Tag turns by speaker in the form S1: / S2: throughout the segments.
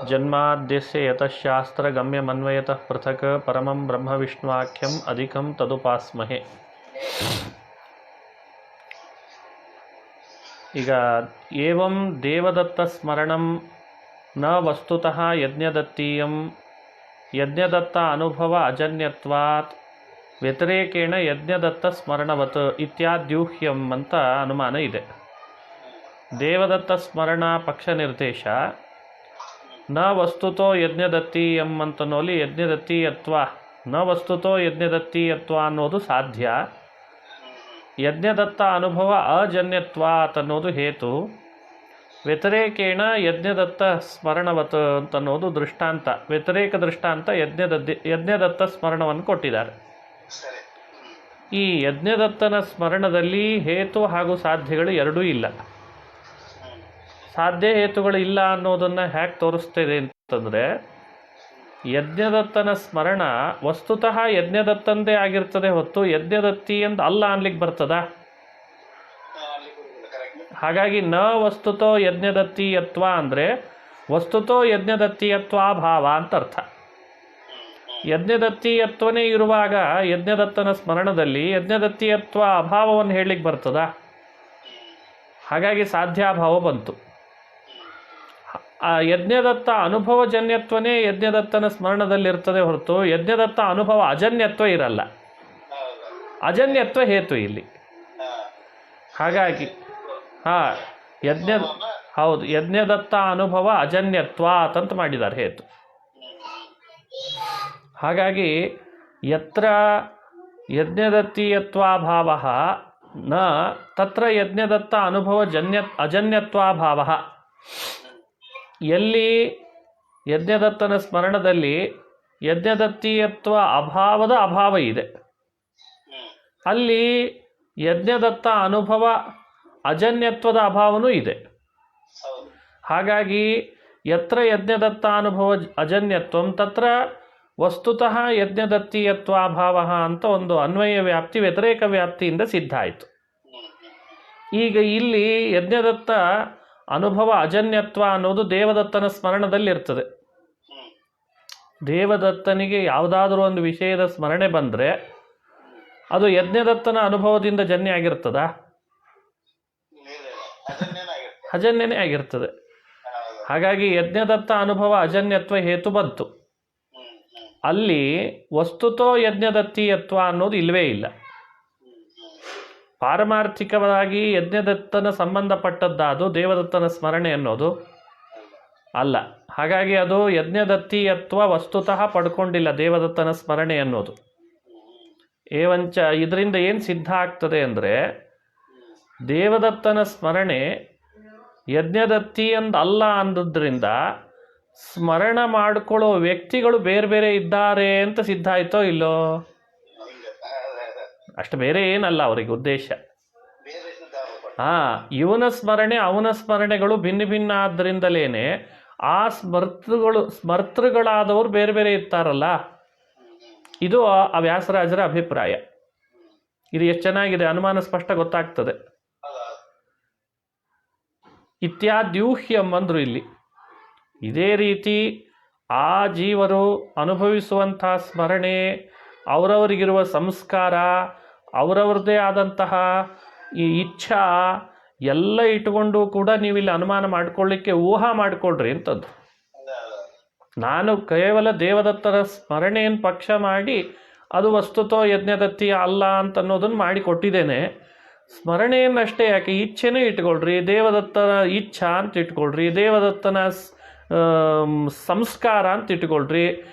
S1: ಜನ್ಮಾದ್ಯಸ್ಯ ಯತಃಶಾಸ್ತ್ರಗಮ್ಯಮನ್ವಯತಃ ಪೃಥಕ್ ಪರಮಂ ಬ್ರಹ್ಮವಿಷ್ಣುವಾಖ್ಯಂ ಅಧಿಕಂ ತದುಪಾಸ್ಮಹೆ. ಈಗ ಏವಂ ದೇವದತ್ತ ಸ್ಮರಣಂ ನ ವಸ್ತುತಃ ಯಜ್ಞದತ್ತೀಯಂ ಯಜ್ಞದತ್ತ ಅನುಭವ ಅಜನ್ಯತ್ವಾತ್ ವ್ಯತಿರೇಕೇಣ ಯಜ್ಞದತ್ತ ಸ್ಮರಣವತ್ ಇತ್ಯಾದ್ಯೂಹ್ಯಂ ಅಂತ ಅನುಮಾನ ಇದೆ. ದೇವದತ್ತ ಸ್ಮರಣ ಪಕ್ಷ ನಿರ್ದೇಶ ನ ವಸ್ತುತೋ ಯಜ್ಞದತ್ತೀಯಂ ಅಂತನೋಲಿ ಯಜ್ಞದತ್ತೀಯತ್ವ ನ ವಸ್ತುತೋ ಯಜ್ಞದತ್ತೀಯತ್ವ ಅನ್ನೋದು ಸಾಧ್ಯ. ಯಜ್ಞದತ್ತ ಅನುಭವ ಅಜನ್ಯತ್ವಾತ್ ಅನ್ನೋದು ಹೇತು. ವ್ಯತಿರೇಕೇಣ ಯಜ್ಞದತ್ತ ಸ್ಮರಣವತ್ ಅಂತನ್ನೋದು ದೃಷ್ಟಾಂತ. ವ್ಯತಿರೇಕ ದೃಷ್ಟಾಂತ ಯಜ್ಞದತ್ತ ಸ್ಮರಣವನ್ನು ಕೊಟ್ಟಿದ್ದಾರೆ. ಈ ಯಜ್ಞದತ್ತನ ಸ್ಮರಣದಲ್ಲಿ ಹೇತು ಹಾಗೂ ಸಾಧ್ಯಗಳು ಎರಡೂ ಇಲ್ಲ. ಸಾಧ್ಯ ಹೇತುಗಳು ಇಲ್ಲ ಅನ್ನೋದನ್ನು ಹ್ಯಾಕೆ ತೋರಿಸ್ತಿದೆ ಅಂತಂದರೆ, ಯಜ್ಞದತ್ತನ ಸ್ಮರಣ ವಸ್ತುತಃ ಯಜ್ಞದತ್ತಂದೇ ಆಗಿರ್ತದೆ ಹೊತ್ತು ಯಜ್ಞದತ್ತಿ ಅಂತ ಅಲ್ಲ ಅನ್ಲಿಕ್ಕೆ ಬರ್ತದ. ಹಾಗಾಗಿ ನ ವಸ್ತುತೋ ಯಜ್ಞದತ್ತೀಯತ್ವ ಅಂದರೆ ವಸ್ತುತೋ ಯಜ್ಞದತ್ತೀಯತ್ವಾಭಾವ ಅಂತ ಅರ್ಥ. ಯಜ್ಞದತ್ತೀಯತ್ವನೇ ಇರುವಾಗ ಯಜ್ಞದತ್ತನ ಸ್ಮರಣದಲ್ಲಿ ಯಜ್ಞದತ್ತೀಯತ್ವ ಅಭಾವವನ್ನು ಹೇಳಲಿಕ್ಕೆ ಬರ್ತದ. ಹಾಗಾಗಿ ಸಾಧ್ಯಾಭಾವ ಬಂತು. ಆ ಯಜ್ಞದತ್ತ ಅನುಭವಜನ್ಯತ್ವನೇ ಯಜ್ಞದತ್ತನ ಸ್ಮರಣದಲ್ಲಿರ್ತದೆ ಹೊರತು ಯಜ್ಞದತ್ತ ಅನುಭವ ಅಜನ್ಯತ್ವ ಇರಲ್ಲ. ಅಜನ್ಯತ್ವ ಹೇತು ಇಲ್ಲಿ. ಹಾಗಾಗಿ ಹೌದು, ಯಜ್ಞದತ್ತ ಅನುಭವ ಅಜನ್ಯತ್ವ ಅಂತ ಮಾಡಿದ್ದಾರೆ ಹೇತು. ಹಾಗಾಗಿ ಯತ್ರ ಯಜ್ಞದತ್ತೀಯತ್ವಾಭಾವ ನ ತತ್ರ ಯಜ್ಞದತ್ತ ಅನುಭವ ಅಜನ್ಯತ್ವಾಭಾವ. ಎಲ್ಲಿ ಯಜ್ಞದತ್ತನ ಸ್ಮರಣದಲ್ಲಿ ಯಜ್ಞದತ್ತೀಯತ್ವ ಅಭಾವದ ಅಭಾವ ಇದೆ, ಅಲ್ಲಿ ಯಜ್ಞದತ್ತ ಅನುಭವ ಅಜನ್ಯತ್ವದ ಅಭಾವನೂ ಇದೆ. ಹಾಗಾಗಿ ಯತ್ರ ಯಜ್ಞದತ್ತ ಅನುಭವ ಅಜನ್ಯತ್ವಂ ತತ್ರ ವಸ್ತುತಃ ಯಜ್ಞದತ್ತೀಯತ್ವಾಭಾವ ಅಂತ ಒಂದು ಅನ್ವಯ ವ್ಯಾಪ್ತಿ ವ್ಯತಿರೇಕ ವ್ಯಾಪ್ತಿಯಿಂದ ಸಿದ್ಧ ಆಯಿತು. ಈಗ ಇಲ್ಲಿ ಯಜ್ಞದತ್ತ ಅನುಭವ ಅಜನ್ಯತ್ವ ಅನ್ನೋದು ದೇವದತ್ತನ ಸ್ಮರಣದಲ್ಲಿರ್ತದೆ. ದೇವದತ್ತನಿಗೆ ಯಾವುದಾದ್ರೂ ಒಂದು ವಿಷಯದ ಸ್ಮರಣೆ ಬಂದರೆ ಅದು ಯಜ್ಞದತ್ತನ ಅನುಭವದಿಂದ ಜನ್ಯ ಆಗಿರ್ತದ? ಅಜನ್ಯನೇ ಆಗಿರ್ತದೆ. ಹಾಗಾಗಿ ಯಜ್ಞದತ್ತ ಅನುಭವ ಅಜನ್ಯತ್ವ ಹೇತು ಬಂತು. ಅಲ್ಲಿ ವಸ್ತುತೋ ಯಜ್ಞದತ್ತೀಯತ್ವ ಅನ್ನೋದು ಇಲ್ಲವೇ ಇಲ್ಲ. ಪಾರಮಾರ್ಥಿಕವಾಗಿ ಯಜ್ಞದತ್ತನ ಸಂಬಂಧಪಟ್ಟದ್ದಾದು ದೇವದತ್ತನ ಸ್ಮರಣೆ ಅನ್ನೋದು ಅಲ್ಲ. ಹಾಗಾಗಿ ಅದು ಯಜ್ಞದತ್ತೀಯತ್ವ ವಸ್ತುತಃ ಪಡ್ಕೊಂಡಿಲ್ಲ ದೇವದತ್ತನ ಸ್ಮರಣೆ ಅನ್ನೋದು. ಏವಂಚ ಇದರಿಂದ ಏನು ಸಿದ್ಧ ಆಗ್ತದೆ ಅಂದರೆ, ದೇವದತ್ತನ ಸ್ಮರಣೆ ಯಜ್ಞದತ್ತಿ ಅಲ್ಲ ಅಂದದ್ರಿಂದ ಸ್ಮರಣ ಮಾಡಿಕೊಳ್ಳೋ ವ್ಯಕ್ತಿಗಳು ಬೇರೆ ಬೇರೆ ಇದ್ದಾರೆ ಅಂತ ಸಿದ್ಧ ಆಯ್ತೋ ಇಲ್ಲೋ? ಅಷ್ಟು ಬೇರೆ ಏನಲ್ಲ ಅವರಿಗೆ ಉದ್ದೇಶ. ಇವನ ಸ್ಮರಣೆ ಅವನ ಸ್ಮರಣೆಗಳು ಭಿನ್ನ ಭಿನ್ನ ಆದ್ದರಿಂದಲೇನೆ ಆ ಸ್ಮರ್ತೃಗಳಾದವರು ಬೇರೆ ಬೇರೆ ಇರ್ತಾರಲ್ಲ. ಇದು ಆ ವ್ಯಾಸರಾಜರ ಅಭಿಪ್ರಾಯ. ಇದು ಎಷ್ಟು ಚೆನ್ನಾಗಿದೆ, ಅನುಮಾನ ಸ್ಪಷ್ಟ ಗೊತ್ತಾಗ್ತದೆ. ಇತ್ಯಾದ್ಯೂಹ್ಯಂ ಅಂದ್ರು ಇಲ್ಲಿ. ಇದೇ ರೀತಿ ಆ ಜೀವರು ಅನುಭವಿಸುವಂಥ ಸ್ಮರಣೆ, ಅವರವರಿಗಿರುವ ಸಂಸ್ಕಾರ, ಅವರವ್ರದ್ದೇ ಆದಂತಹ ಈ ಇಚ್ಛಾ ಎಲ್ಲ ಇಟ್ಕೊಂಡು ಕೂಡ ನೀವಿಲ್ಲಿ ಅನುಮಾನ ಮಾಡಿಕೊಳ್ಳಿಕ್ಕೆ ಊಹಾ ಮಾಡಿಕೊಳ್ಳ್ರಿ ಅಂತದ್ದು. ನಾನು ಕೇವಲ ದೇವದತ್ತರ ಸ್ಮರಣೆಯನ್ನು ಪಕ್ಷ ಮಾಡಿ ಅದು ವಸ್ತುತೋ ಯಜ್ಞದತ್ತಿ ಅಲ್ಲ ಅಂತ ಅನ್ನೋದನ್ನು ಮಾಡಿಕೊಟ್ಟಿದ್ದೇನೆ. ಸ್ಮರಣೆಯನ್ನಷ್ಟೇ ಯಾಕೆ, ಇಚ್ಛೆನೂ ಇಟ್ಕೊಳ್ರಿ, ದೇವದತ್ತನ ಇಚ್ಛಾ ಅಂತ ಇಟ್ಕೊಳ್ರಿ, ದೇವದತ್ತನ ಸಂಸ್ಕಾರ ಅಂತ ಇಟ್ಕೊಳ್ರಿ.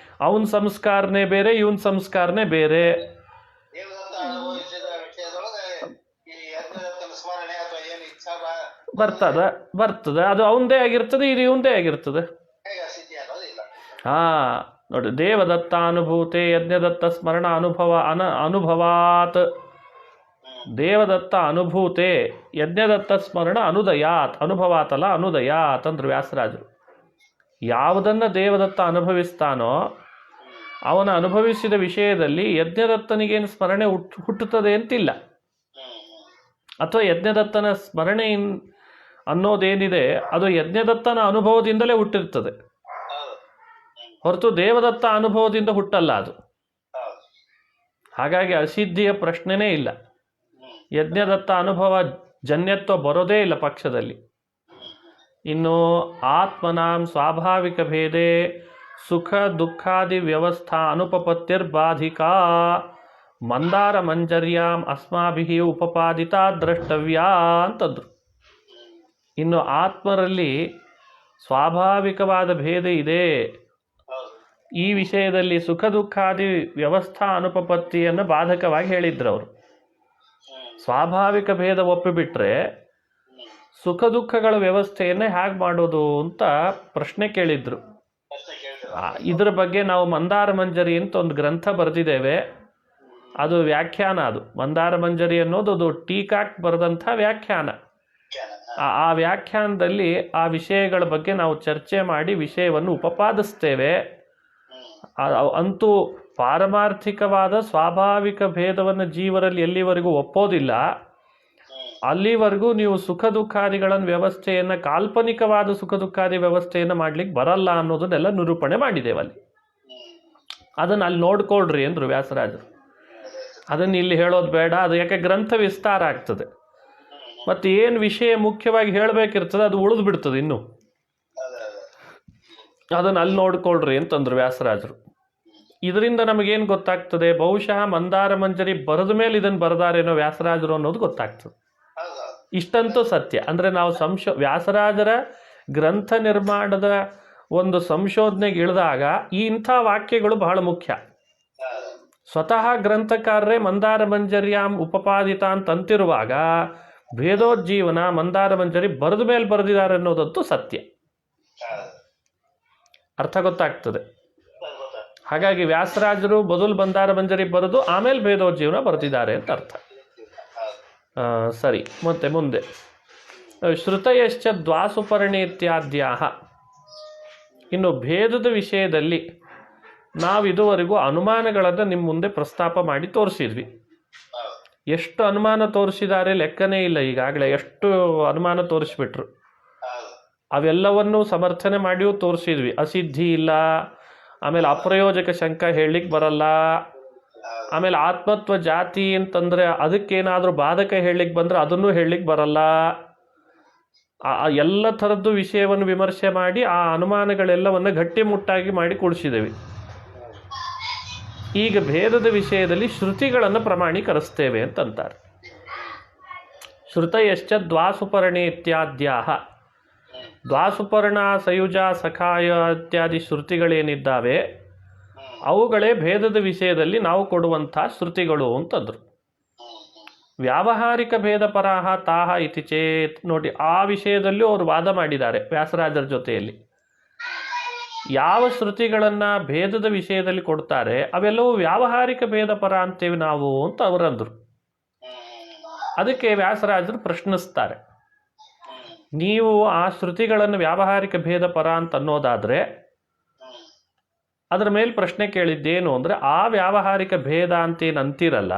S1: ಅವನ ಸಂಸ್ಕಾರನೇ ಬೇರೆ, ಇವನ್ ಸಂಸ್ಕಾರನೇ ಬೇರೆ. ಬರ್ತದೆ ಅದು ಅವಂದೇ ಆಗಿರ್ತದೆ, ಇದು ಇವಂದೇ ಆಗಿರ್ತದೆ. ನೋಡಿ, ದೇವದತ್ತ ಅನುಭೂತೆ ಯಜ್ಞದತ್ತ ಸ್ಮರಣ ಅನುಭವಾತ್. ದೇವದತ್ತ ಅನುಭೂತೆ ಯಜ್ಞದತ್ತ ಸ್ಮರಣ ಅನುದಯಾತ್. ಅನುಭವಾತಲ್ಲ, ಅನುದಯಾತ್ ಅಂದ್ರು ವ್ಯಾಸರಾಜರು. ಯಾವುದನ್ನು ದೇವದತ್ತ ಅನುಭವಿಸ್ತಾನೋ ಅವನ ಅನುಭವಿಸಿದ ವಿಷಯದಲ್ಲಿ ಯಜ್ಞದತ್ತನಿಗೇನು ಸ್ಮರಣೆ ಹುಟ್ಟುತ್ತದೆ ಅಂತಿಲ್ಲ. ಅಥವಾ ಯಜ್ಞದತ್ತನ ಸ್ಮರಣೆ ಅನ್ನೋದೇನಿದೆ ಅದು ಯಜ್ಞದತ್ತನ ಅನುಭವದಿಂದಲೇ ಹುಟ್ಟಿರ್ತದೆ. ಹೊರತು ದೇವದತ್ತ ಅನುಭವದಿಂದ ಹುಟ್ಟಲ್ಲ ಅದು.
S2: ಹೌದು.
S1: ಹಾಗಾಗಿ ಅಸಿದ್ಧಿಯ ಪ್ರಶ್ನೆನೇ ಇಲ್ಲ. ಯಜ್ಞದತ್ತ ಅನುಭವ ಜನ್ಯತ್ವ ಬರೋದೇ ಇಲ್ಲ ಪಕ್ಷದಲ್ಲಿ. ಇನ್ನು ಆತ್ಮನಾಂ ಸ್ವಾಭಾವಿಕ ಭೇದೆ ಸುಖ ದುಃಖಾದಿ ವ್ಯವಸ್ಥಾ ಅನುಪಪತ್ತಿರ್ಬಾಧಿಕಾ ಮಂದಾರ ಮಂಜರ್ಯಾಂ ಅಸ್ಮಾಭಿಃ ಉಪಪಾದಿತ ದ್ರಷ್ಟವ್ಯ ಅಂತಂದ್ರು. ಇನ್ನು ಆತ್ಮರಲ್ಲಿ ಸ್ವಾಭಾವಿಕವಾದ ಭೇದ ಇದೆ. ಈ ವಿಷಯದಲ್ಲಿ ಸುಖ ದುಃಖಾದಿ ವ್ಯವಸ್ಥಾ ಅನುಪಪತ್ತಿಯನ್ನು ಬಾಧಕವಾಗಿ ಹೇಳಿದ್ರು ಅವರು. ಸ್ವಾಭಾವಿಕ ಭೇದ ಒಪ್ಪಿಬಿಟ್ರೆ ಸುಖ ದುಃಖಗಳ ವ್ಯವಸ್ಥೆಯನ್ನೇ ಹೇಗೆ ಮಾಡೋದು ಅಂತ ಪ್ರಶ್ನೆ ಕೇಳಿದ್ರು. ಇದರ ಬಗ್ಗೆ ನಾವು ಮಂದಾರ ಮಂಜರಿ ಅಂತ ಒಂದು ಗ್ರಂಥ ಬರೆದಿದ್ದೇವೆ. ಅದು ವ್ಯಾಖ್ಯಾನ. ಅದು ಮಂದಾರ ಮಂಜರಿ ಅನ್ನೋದು ಅದು ಟೀಕಾಕ್ ಬರೆದಂಥ ವ್ಯಾಖ್ಯಾನ. ಆ ವ್ಯಾಖ್ಯಾನದಲ್ಲಿ ಆ ವಿಷಯಗಳ ಬಗ್ಗೆ ನಾವು ಚರ್ಚೆ ಮಾಡಿ ವಿಷಯವನ್ನು ಉಪಪಾದಿಸ್ತೇವೆ. ಅಂತೂ ಪಾರಮಾರ್ಥಿಕವಾದ ಸ್ವಾಭಾವಿಕ ಭೇದವನ್ನು ಜೀವರಲ್ಲಿ ಎಲ್ಲಿವರೆಗೂ ಒಪ್ಪೋದಿಲ್ಲ ಅಲ್ಲಿವರೆಗೂ ನೀವು ಸುಖ ದುಃಖಾದಿಗಳನ್ನು ವ್ಯವಸ್ಥೆಯನ್ನು ಕಾಲ್ಪನಿಕವಾದ ಸುಖ ದುಃಖಾದಿ ವ್ಯವಸ್ಥೆಯನ್ನು ಮಾಡ್ಲಿಕ್ಕೆ ಬರಲ್ಲ ಅನ್ನೋದನ್ನೆಲ್ಲ ನಿರೂಪಣೆ ಮಾಡಿದ್ದೇವೆ ಅಲ್ಲಿ. ಅದನ್ನು ಅಲ್ಲಿ ನೋಡ್ಕೊಳ್ರಿ ಅಂದರು ವ್ಯಾಸರಾಜರು. ಅದನ್ನು ಇಲ್ಲಿ ಹೇಳೋದು ಬೇಡ, ಅದು ಯಾಕೆ ಗ್ರಂಥ ವಿಸ್ತಾರ ಆಗ್ತದೆ. ಮತ್ತು ಏನು ವಿಷಯ ಮುಖ್ಯವಾಗಿ ಹೇಳಬೇಕಿರ್ತದೆ ಅದು ಉಳಿದು ಬಿಡ್ತದೆ ಇನ್ನು. ಅದನ್ನು ಅಲ್ಲಿ ನೋಡ್ಕೊಳ್ರಿ ಅಂತಂದ್ರು ವ್ಯಾಸರಾಜರು. ಇದರಿಂದ ನಮಗೇನು ಗೊತ್ತಾಗ್ತದೆ? ಬಹುಶಃ ಮಂದಾರ ಮಂಜರಿ ಬರೆದ ಮೇಲೆ ಇದನ್ನು ಬರೆದಾರೇನೋ ವ್ಯಾಸರಾಜರು ಅನ್ನೋದು ಗೊತ್ತಾಗ್ತದೆ. ಇಷ್ಟಂತೂ ಸತ್ಯ. ಅಂದರೆ ನಾವು ವ್ಯಾಸರಾಜರ ಗ್ರಂಥ ನಿರ್ಮಾಣದ ಒಂದು ಸಂಶೋಧನೆಗೆ ಇಳಿದಾಗ ಈ ಇಂಥ ವಾಕ್ಯಗಳು ಬಹಳ ಮುಖ್ಯ. ಸ್ವತಃ ಗ್ರಂಥಕಾರರೇ ಮಂದಾರ ಮಂಜರ್ಯಾಂ ಉಪಪಾದಿತ ಅಂತಂತಿರುವಾಗ ಭೇದೋಜ್ಜೀವನ ಮಂದಾರ ಮಂಜರಿ ಬರೆದ ಮೇಲೆ ಬರೆದಿದ್ದಾರೆ ಅನ್ನೋದಂತೂ ಸತ್ಯ. ಅರ್ಥ ಗೊತ್ತಾಗ್ತದೆ. ಹಾಗಾಗಿ ವ್ಯಾಸರಾಜರು ಮೊದಲು ಮಂದಾರ ಮಂಜರಿ ಬರೆದು ಆಮೇಲೆ ಭೇದೋಜ್ಜೀವನ ಬರೆದಿದ್ದಾರೆ ಅಂತ ಅರ್ಥ. ಸರಿ, ಮತ್ತೆ ಮುಂದೆ ಶ್ರುತಯಶ್ಚ ದ್ವಾಸುಪರ್ಣಿ ಇತ್ಯಾದ್ಯಾಹ. ಇನ್ನು ಭೇದದ ವಿಷಯದಲ್ಲಿ ನಾವು ಇದುವರೆಗೂ ಅನುಮಾನಗಳನ್ನು ನಿಮ್ಮ ಮುಂದೆ ಪ್ರಸ್ತಾಪ ಮಾಡಿ ತೋರಿಸಿದ್ವಿ. ಎಷ್ಟು ಅನುಮಾನ ತೋರಿಸಿದ್ದಾರೆ ಲೆಕ್ಕನೇ ಇಲ್ಲ. ಈಗಾಗಲೇ ಎಷ್ಟು ಅನುಮಾನ ತೋರಿಸ್ಬಿಟ್ರು. ಅವೆಲ್ಲವನ್ನೂ ಸಮರ್ಥನೆ ಮಾಡಿಯೂ ತೋರಿಸಿದ್ವಿ. ಅಸಿದ್ಧಿ ಇಲ್ಲ, ಆಮೇಲೆ ಅಪ್ರಯೋಜಕ ಶಂಕ ಹೇಳಲಿಕ್ಕೆ ಬರಲ್ಲ, ಆಮೇಲೆ ಆತ್ಮತ್ವ ಜಾತಿ ಅಂತಂದರೆ ಅದಕ್ಕೇನಾದರೂ ಬಾಧಕ ಹೇಳಲಿಕ್ಕೆ ಬಂದರೆ ಅದನ್ನೂ ಹೇಳಲಿಕ್ಕೆ ಬರಲ್ಲ. ಎಲ್ಲ ಥರದ್ದು ವಿಷಯವನ್ನು ವಿಮರ್ಶೆ ಮಾಡಿ ಆ ಅನುಮಾನಗಳೆಲ್ಲವನ್ನು ಗಟ್ಟಿಮುಟ್ಟಾಗಿ ಮಾಡಿ ಕೂಡಿಸಿದ್ದೇವೆ. ಈಗ ಭೇದದ ವಿಷಯದಲ್ಲಿ ಶ್ರುತಿಗಳನ್ನು ಪ್ರಮಾಣೀಕರಿಸ್ತೇವೆ ಅಂತಂತಾರೆ. ಶ್ರುತಯಶ್ಚ ದ್ವಾಸುಪರ್ಣಿ ಇತ್ಯಾದ್ಯಾಹ. ದ್ವಾಸುಪರ್ಣ, ಸಯುಜ, ಸಖಾಯ ಇತ್ಯಾದಿ ಶ್ರುತಿಗಳೇನಿದ್ದಾವೆ ಅವುಗಳೇ ಭೇದದ ವಿಷಯದಲ್ಲಿ ನಾವು ಕೊಡುವಂಥ ಶ್ರುತಿಗಳು ಅಂತಂದರು. ವ್ಯಾವಹಾರಿಕ ಭೇದ ಪರಾಹ ತಾಹ ಇತಿ ಚೇತ್. ನೋಡಿ, ಆ ವಿಷಯದಲ್ಲೂ ಅವರು ವಾದ ಮಾಡಿದ್ದಾರೆ ವ್ಯಾಸರಾಜರ ಜೊತೆಯಲ್ಲಿ. ಯಾವ ಶ್ರುತಿಗಳನ್ನು ಭೇದದ ವಿಷಯದಲ್ಲಿ ಕೊಡ್ತಾರೆ ಅವೆಲ್ಲವೂ ವ್ಯಾವಹಾರಿಕ ಭೇದ ಪರ ಅಂತೇವೆ ನಾವು ಅಂತ ಅವರಂದರು. ಅದಕ್ಕೆ ವ್ಯಾಸರಾಜರು ಪ್ರಶ್ನಿಸ್ತಾರೆ, ನೀವು ಆ ಶ್ರುತಿಗಳನ್ನು ವ್ಯಾವಹಾರಿಕ ಭೇದ ಪರ ಅಂತ ಅನ್ನೋದಾದರೆ ಅದರ ಮೇಲೆ ಪ್ರಶ್ನೆ ಕೇಳಿದ್ದೇನು ಅಂದರೆ, ಆ ವ್ಯಾವಹಾರಿಕ ಭೇದ ಅಂತೇನು ಅಂತಿರಲ್ಲ,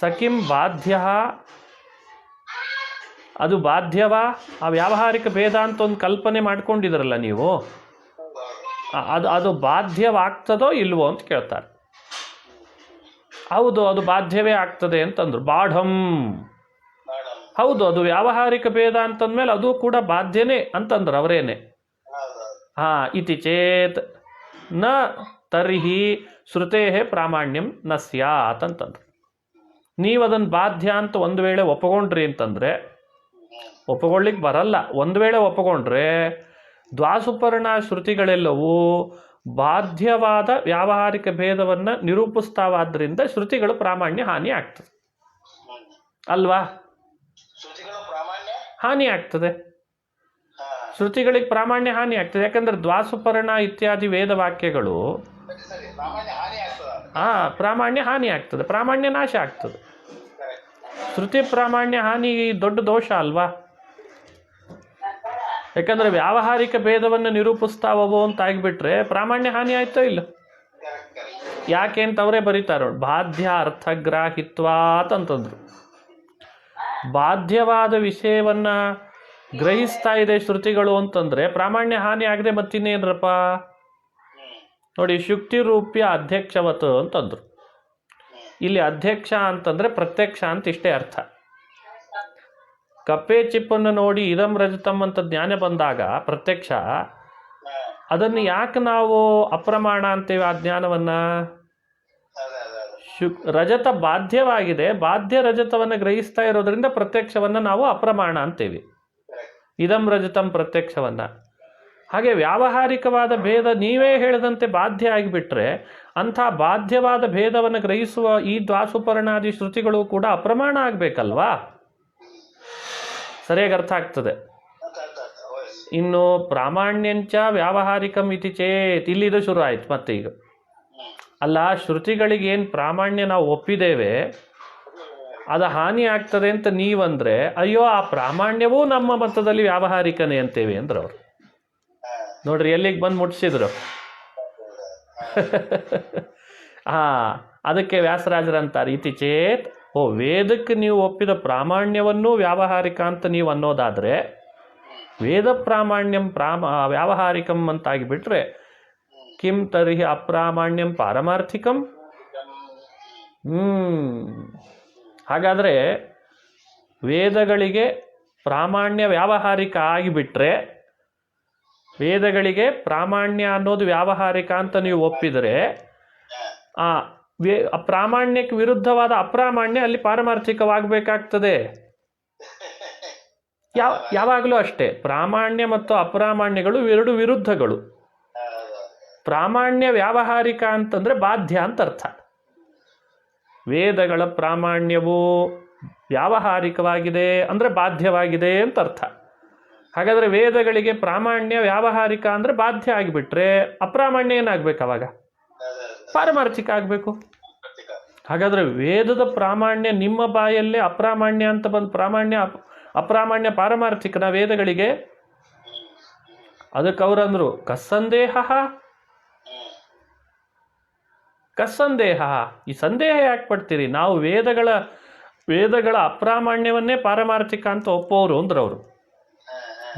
S1: ಸಕಿಂ ಬಾಧ್ಯ, ಅದು ಬಾಧ್ಯವಾ? ಆ ವ್ಯಾವಹಾರಿಕ ಭೇದ ಅಂತ ಒಂದು ಕಲ್ಪನೆ ಮಾಡ್ಕೊಂಡಿದ್ರಲ್ಲ ನೀವು, ಅದು ಬಾಧ್ಯವಾಗ್ತದೋ ಇಲ್ವೋ ಅಂತ ಕೇಳ್ತಾರೆ. ಹೌದು, ಅದು ಬಾಧ್ಯವೇ ಆಗ್ತದೆ ಅಂತಂದ್ರು. ಬಾಢಂ, ಹೌದು, ಅದು ವ್ಯಾವಹಾರಿಕ ಭೇದ ಅಂತಂದ್ಮೇಲೆ ಅದು ಕೂಡ ಬಾಧ್ಯನೇ ಅಂತಂದ್ರು ಅವರೇನೆ. ಇತಿ ಚೇತ್ ನ ತರ್ಹಿ ಶ್ರುತೇ ಪ್ರಾಮಾಣ್ಯಂ ನ ಸ್ಯಾತ್ ಅಂತಂದ್ರು. ನೀವು ಅದನ್ನು ಬಾಧ್ಯ ಅಂತ ಒಂದು ವೇಳೆ ಒಪ್ಪಗೊಂಡ್ರಿ ಅಂತಂದರೆ, ಒಪ್ಪಗೊಳ್ಳಿಕ್ಕೆ ಬರಲ್ಲ. ಒಂದು ವೇಳೆ ಒಪ್ಪಗೊಂಡ್ರೆ ದ್ವಾಸುಪರ್ಣ ಶ್ರುತಿಗಳೆಲ್ಲವೂ ಬಾಧ್ಯವಾದ ವ್ಯಾವಹಾರಿಕ ಭೇದವನ್ನು ನಿರೂಪಿಸ್ತಾವಾದ್ರಿಂದ ಶ್ರುತಿಗಳು ಪ್ರಾಮಾಣ್ಯ ಹಾನಿ ಆಗ್ತದೆ ಅಲ್ವಾ? ಹಾನಿ ಆಗ್ತದೆ. ಶ್ರುತಿಗಳಿಗೆ ಪ್ರಾಮಾಣ್ಯ ಹಾನಿ ಆಗ್ತದೆ. ಯಾಕಂದ್ರೆ ದ್ವಾಸುಪರ್ಣ ಇತ್ಯಾದಿ ವೇದ ವಾಕ್ಯಗಳು ಪ್ರಾಮಾಣ್ಯ ಹಾನಿ ಆಗ್ತದೆ, ಪ್ರಾಮಾಣ್ಯ ನಾಶ ಆಗ್ತದೆ. ಶ್ರುತಿ ಪ್ರಾಮಾಣ್ಯ ಹಾನಿ ದೊಡ್ಡ ದೋಷ ಅಲ್ವಾ? ಯಾಕಂದ್ರೆ ವ್ಯಾವಹಾರಿಕ ಭೇದವನ್ನು ನಿರೂಪಿಸ್ತಾವೋ ಅಂತ ಆಗಿಬಿಟ್ರೆ ಪ್ರಾಮಾಣ್ಯ ಹಾನಿ ಆಯ್ತೋ ಇಲ್ಲ? ಯಾಕೆ ಅಂತ ಅವರೇ ಬರೀತಾರ, ಬಾಧ್ಯ ಅರ್ಥಗ್ರಾಹಿತ್ವಾತ್ ಅಂತಂದ್ರು. ಬಾಧ್ಯವಾದ ವಿಷಯವನ್ನ ಗ್ರಹಿಸ್ತಾ ಇದೆ ಶ್ರುತಿಗಳು ಅಂತಂದ್ರೆ ಪ್ರಾಮಾಣ್ಯ ಹಾನಿ ಆಗದೆ ಮತ್ತಿನ್ನೇನ್ರಪ್ಪ? ನೋಡಿ, ಶುಕ್ತಿರೂಪ್ಯ ಅಧ್ಯಕ್ಷವತ್ ಅಂತಂದ್ರು. ಇಲ್ಲಿ ಅಧ್ಯಕ್ಷ ಅಂತಂದ್ರೆ ಪ್ರತ್ಯಕ್ಷ ಅಂತ ಇಷ್ಟೇ ಅರ್ಥ. ಕಪ್ಪೆ ಚಿಪ್ಪನ್ನು ನೋಡಿ ಇದಂ ರಜತಂ ಅಂತ ಜ್ಞಾನ ಬಂದಾಗ ಪ್ರತ್ಯಕ್ಷ, ಅದನ್ನು ಯಾಕೆ ನಾವು ಅಪ್ರಮಾಣ ಅಂತೇವೆ ಆ ಜ್ಞಾನವನ್ನ? ರಜತ ಬಾಧ್ಯವಾಗಿದೆ, ಬಾಧ್ಯ ರಜತವನ್ನು ಗ್ರಹಿಸ್ತಾ ಇರೋದ್ರಿಂದ ಪ್ರತ್ಯಕ್ಷವನ್ನು ನಾವು ಅಪ್ರಮಾಣ ಅಂತೇವೆ, ಇದಂ ರಜತಂ ಪ್ರತ್ಯಕ್ಷವನ್ನ. ಹಾಗೆ ವ್ಯಾವಹಾರಿಕವಾದ ಭೇದ ನೀವೇ ಹೇಳಿದಂತೆ ಬಾಧ್ಯ ಆಗಿಬಿಟ್ರೆ ಅಂಥ ಬಾಧ್ಯವಾದ ಭೇದವನ್ನು ಗ್ರಹಿಸುವ ಈ ದ್ವಾಸುಪರ್ಣಾದಿ ಶ್ರುತಿಗಳು ಕೂಡ ಅಪ್ರಮಾಣ ಆಗಬೇಕಲ್ವಾ? ಸರಿಯಾಗಿ ಅರ್ಥ ಆಗ್ತದೆ. ಇನ್ನು ಪ್ರಾಮಾಣ್ಯಂಚ ವ್ಯಾವಹಾರಿಕಂ ಇತಿ ಚೇತ್, ಇಲ್ಲಿದು ಶುರು ಆಯ್ತು ಮತ್ತೆ. ಈಗ ಅಲ್ಲ, ಶ್ರುತಿಗಳಿಗೆ ಏನು ಪ್ರಾಮಾಣ್ಯ ನಾವು ಒಪ್ಪಿದ್ದೇವೆ ಅದು ಹಾನಿ ಆಗ್ತದೆ ಅಂತ ನೀವಂದ್ರೆ, ಅಯ್ಯೋ ಆ ಪ್ರಾಮಾಣ್ಯವೂ ನಮ್ಮ ಮತದಲ್ಲಿ ವ್ಯಾವಹಾರಿಕನೇ ಅಂತೇವೆ ಅಂದ್ರೆ ಅವರು. ನೋಡ್ರಿ ಎಲ್ಲಿಗೆ ಬಂದು ಮುಟ್ಸಿದ್ರು. ಅದಕ್ಕೆ ವ್ಯಾಸರಾಜರಂತಾರೆ ಇತಿ ಚೇತ್, ವೇದಕ್ಕೆ ನೀವು ಒಪ್ಪಿದ ಪ್ರಾಮಾಣ್ಯವನ್ನೂ ವ್ಯಾವಹಾರಿಕ ಅಂತ ನೀವು ಅನ್ನೋದಾದ್ರೆ ವೇದ ಪ್ರಾಮಾಣ್ಯಂ ವ್ಯಾವಹಾರಿಕಂ ಅಂತಾಗಿಬಿಟ್ರೆ ಕಿಂ ತರ್ಹಿ ಅಪ್ರಾಮಾಣ್ಯಂ ಪಾರಮಾರ್ಥಿಕಂ. ಹಾಗಾದರೆ ವೇದಗಳಿಗೆ ಪ್ರಾಮಾಣ್ಯ ವ್ಯಾವಹಾರಿಕ ಆಗಿಬಿಟ್ರೆ, ವೇದಗಳಿಗೆ ಪ್ರಾಮಾಣ್ಯ ಅನ್ನೋದು ವ್ಯಾವಹಾರಿಕ ಅಂತ ನೀವು ಒಪ್ಪಿದರೆ ಪ್ರಾಮಾಣ್ಯಕ್ಕೆ ವಿರುದ್ಧವಾದ ಅಪ್ರಾಮಾಣ್ಯ ಅಲ್ಲಿ ಪಾರಮಾರ್ಥಿಕವಾಗಬೇಕಾಗ್ತದೆ. ಯಾವಾಗಲೂ ಅಷ್ಟೇ, ಪ್ರಾಮಾಣ್ಯ ಮತ್ತು ಅಪ್ರಾಮಾಣ್ಯಗಳು ಎರಡು ವಿರುದ್ಧಗಳು. ಪ್ರಾಮಾಣ್ಯ ವ್ಯಾವಹಾರಿಕ ಅಂತಂದ್ರೆ ಬಾಧ್ಯ ಅಂತ ಅರ್ಥ. ವೇದಗಳ ಪ್ರಾಮಾಣ್ಯವು ವ್ಯಾವಹಾರಿಕವಾಗಿದೆ ಅಂದರೆ ಬಾಧ್ಯವಾಗಿದೆ ಅಂತ ಅರ್ಥ. ಹಾಗಾದರೆ ವೇದಗಳಿಗೆ ಪ್ರಾಮಾಣ್ಯ ವ್ಯಾವಹಾರಿಕ ಅಂದರೆ ಬಾಧ್ಯ ಆಗಿಬಿಟ್ರೆ ಅಪ್ರಾಮಾಣ್ಯ ಏನಾಗಬೇಕು? ಅವಾಗ ಪಾರಮಾರ್ಥಿಕ ಆಗಬೇಕು. ಹಾಗಾದರೆ ವೇದದ ಪ್ರಾಮಾಣ್ಯ ನಿಮ್ಮ ಬಾಯಲ್ಲೇ ಅಪ್ರಾಮಾಣ್ಯ ಅಂತ ಬಂದು ಅಪ್ರಾಮಾಣ್ಯ ಪಾರಮಾರ್ಥಿಕನ ವೇದಗಳಿಗೆ. ಅದಕ್ಕೆ ಅವರಂದ್ರು ಕಸ್ಸಂದೇಹ. ಈ ಸಂದೇಹ ಯಾಕೆ ಪಡ್ತೀರಿ? ನಾವು ವೇದಗಳ ಅಪ್ರಾಮಾಣ್ಯವನ್ನೇ ಪಾರಮಾರ್ಥಿಕ ಅಂತ ಒಪ್ಪೋರು ಅಂದ್ರೆ ಅವರು.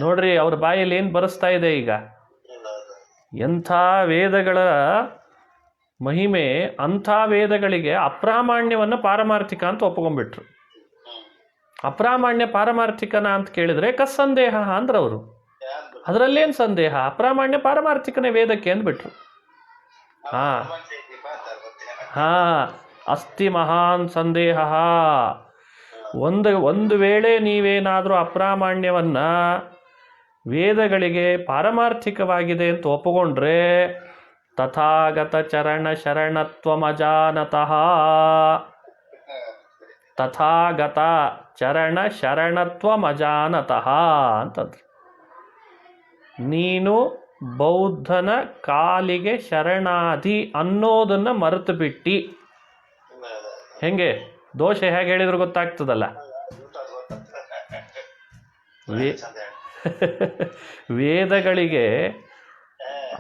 S1: ನೋಡ್ರಿ ಅವ್ರ ಬಾಯಲ್ಲಿ ಏನು ಬರೆಸ್ತಾ ಇದೆ ಈಗ. ಎಂಥ ವೇದಗಳ ಮಹಿಮೆ, ಅಂಥ ವೇದಗಳಿಗೆ ಅಪ್ರಾಮಾಣ್ಯವನ್ನು ಪಾರಮಾರ್ಥಿಕ ಅಂತ ಒಪ್ಕೊಂಡ್ಬಿಟ್ರು. ಅಪ್ರಾಮಾಣ್ಯ ಪಾರಮಾರ್ಥಿಕನ ಅಂತ ಕೇಳಿದ್ರೆ ಕಸ್ಸಂದೇಹ ಅಂದ್ರವರು. ಅದರಲ್ಲೇನು ಸಂದೇಹ? ಅಪ್ರಾಮಾಣ್ಯ ಪಾರಮಾರ್ಥಿಕನೇ ವೇದಕ್ಕೆ ಅಂದ್ಬಿಟ್ರು. ಅಸ್ತಿ ಮಹಾನ್ ಸಂದೇಹ. ಒಂದು ವೇಳೆ ನೀವೇನಾದರೂ ಅಪ್ರಾಮಾಣ್ಯವನ್ನ ವೇದಗಳಿಗೆ ಪಾರಮಾರ್ಥಿಕವಾಗಿದೆ ಅಂತ ಒಪ್ಪಿಕೊಂಡ್ರೆ ತಥಾಗತ ಚರಣ ಶರಣತ್ವಮಜಾನತಃ. ತಥಾಗತ ಚರಣ ಶರಣತ್ವಮಜಾನತಃ ಅಂತಂದ್ರೆ ನೀನು ಬೌದ್ಧನ ಕಾಲಿಗೆ ಶರಣಾದಿ ಅನ್ನೋದನ್ನ ಮರೆತು ಬಿಟ್ಟಿ. ಹೆಂಗೆ ದೋಷ ಹೇಗೆ ಹೇಳಿದ್ರು ಗೊತ್ತಾಗ್ತದಲ್ಲ. ವೇದಗಳಿಗೆ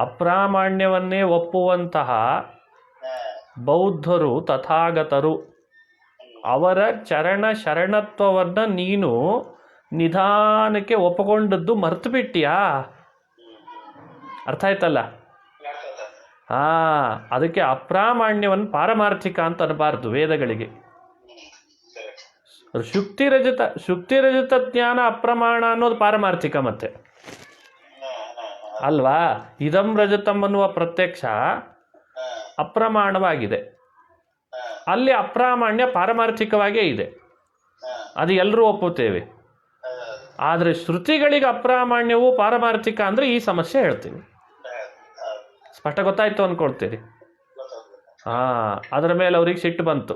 S1: ಅಪ್ರಾಮಾಣ್ಯವನ್ನೇ ಒಪ್ಪುವಂತಹ ಬೌದ್ಧರು ತಥಾಗತರು, ಅವರ ಚರಣ ಶರಣತ್ವವನ್ನು ನೀನು ನಿಧಾನಕ್ಕೆ ಒಪ್ಪಿಕೊಂಡದ್ದು ಮರ್ತು ಬಿಟ್ಟಿಯಾ? ಅರ್ಥ ಆಯ್ತಲ್ಲ? ಅದಕ್ಕೆ ಅಪ್ರಾಮಾಣ್ಯವನ್ನು ಪಾರಮಾರ್ಥಿಕ ಅಂತ ಅನ್ನಬಾರ್ದು ವೇದಗಳಿಗೆ. ಶುಕ್ತಿರಜತ ಜ್ಞಾನ ಅಪ್ರಮಾಣ ಅನ್ನೋದು ಪಾರಮಾರ್ಥಿಕ ಮತ್ತೆ ಅಲ್ವಾ? ಇದಂ ರಜತಂ ಅನ್ನುವ ಪ್ರತ್ಯಕ್ಷ ಅಪ್ರಮಾಣವಾಗಿದೆ, ಅಲ್ಲಿ ಅಪ್ರಾಮಾಣ್ಯ ಪಾರಮಾರ್ಥಿಕವಾಗೇ ಇದೆ, ಅದು ಎಲ್ಲರೂ ಒಪ್ಪುತ್ತೇವೆ. ಆದರೆ ಶ್ರುತಿಗಳಿಗೆ ಅಪ್ರಾಮಾಣ್ಯವು ಪಾರಮಾರ್ಥಿಕ ಅಂದರೆ ಈ ಸಮಸ್ಯೆ ಹೇಳ್ತೀವಿ. ಸ್ಪಷ್ಟ ಗೊತ್ತಾಯ್ತು ಅಂದ್ಕೊಳ್ತೀರಿ. ಅದರ ಮೇಲೆ ಅವ್ರಿಗೆ ಸಿಟ್ಟು ಬಂತು.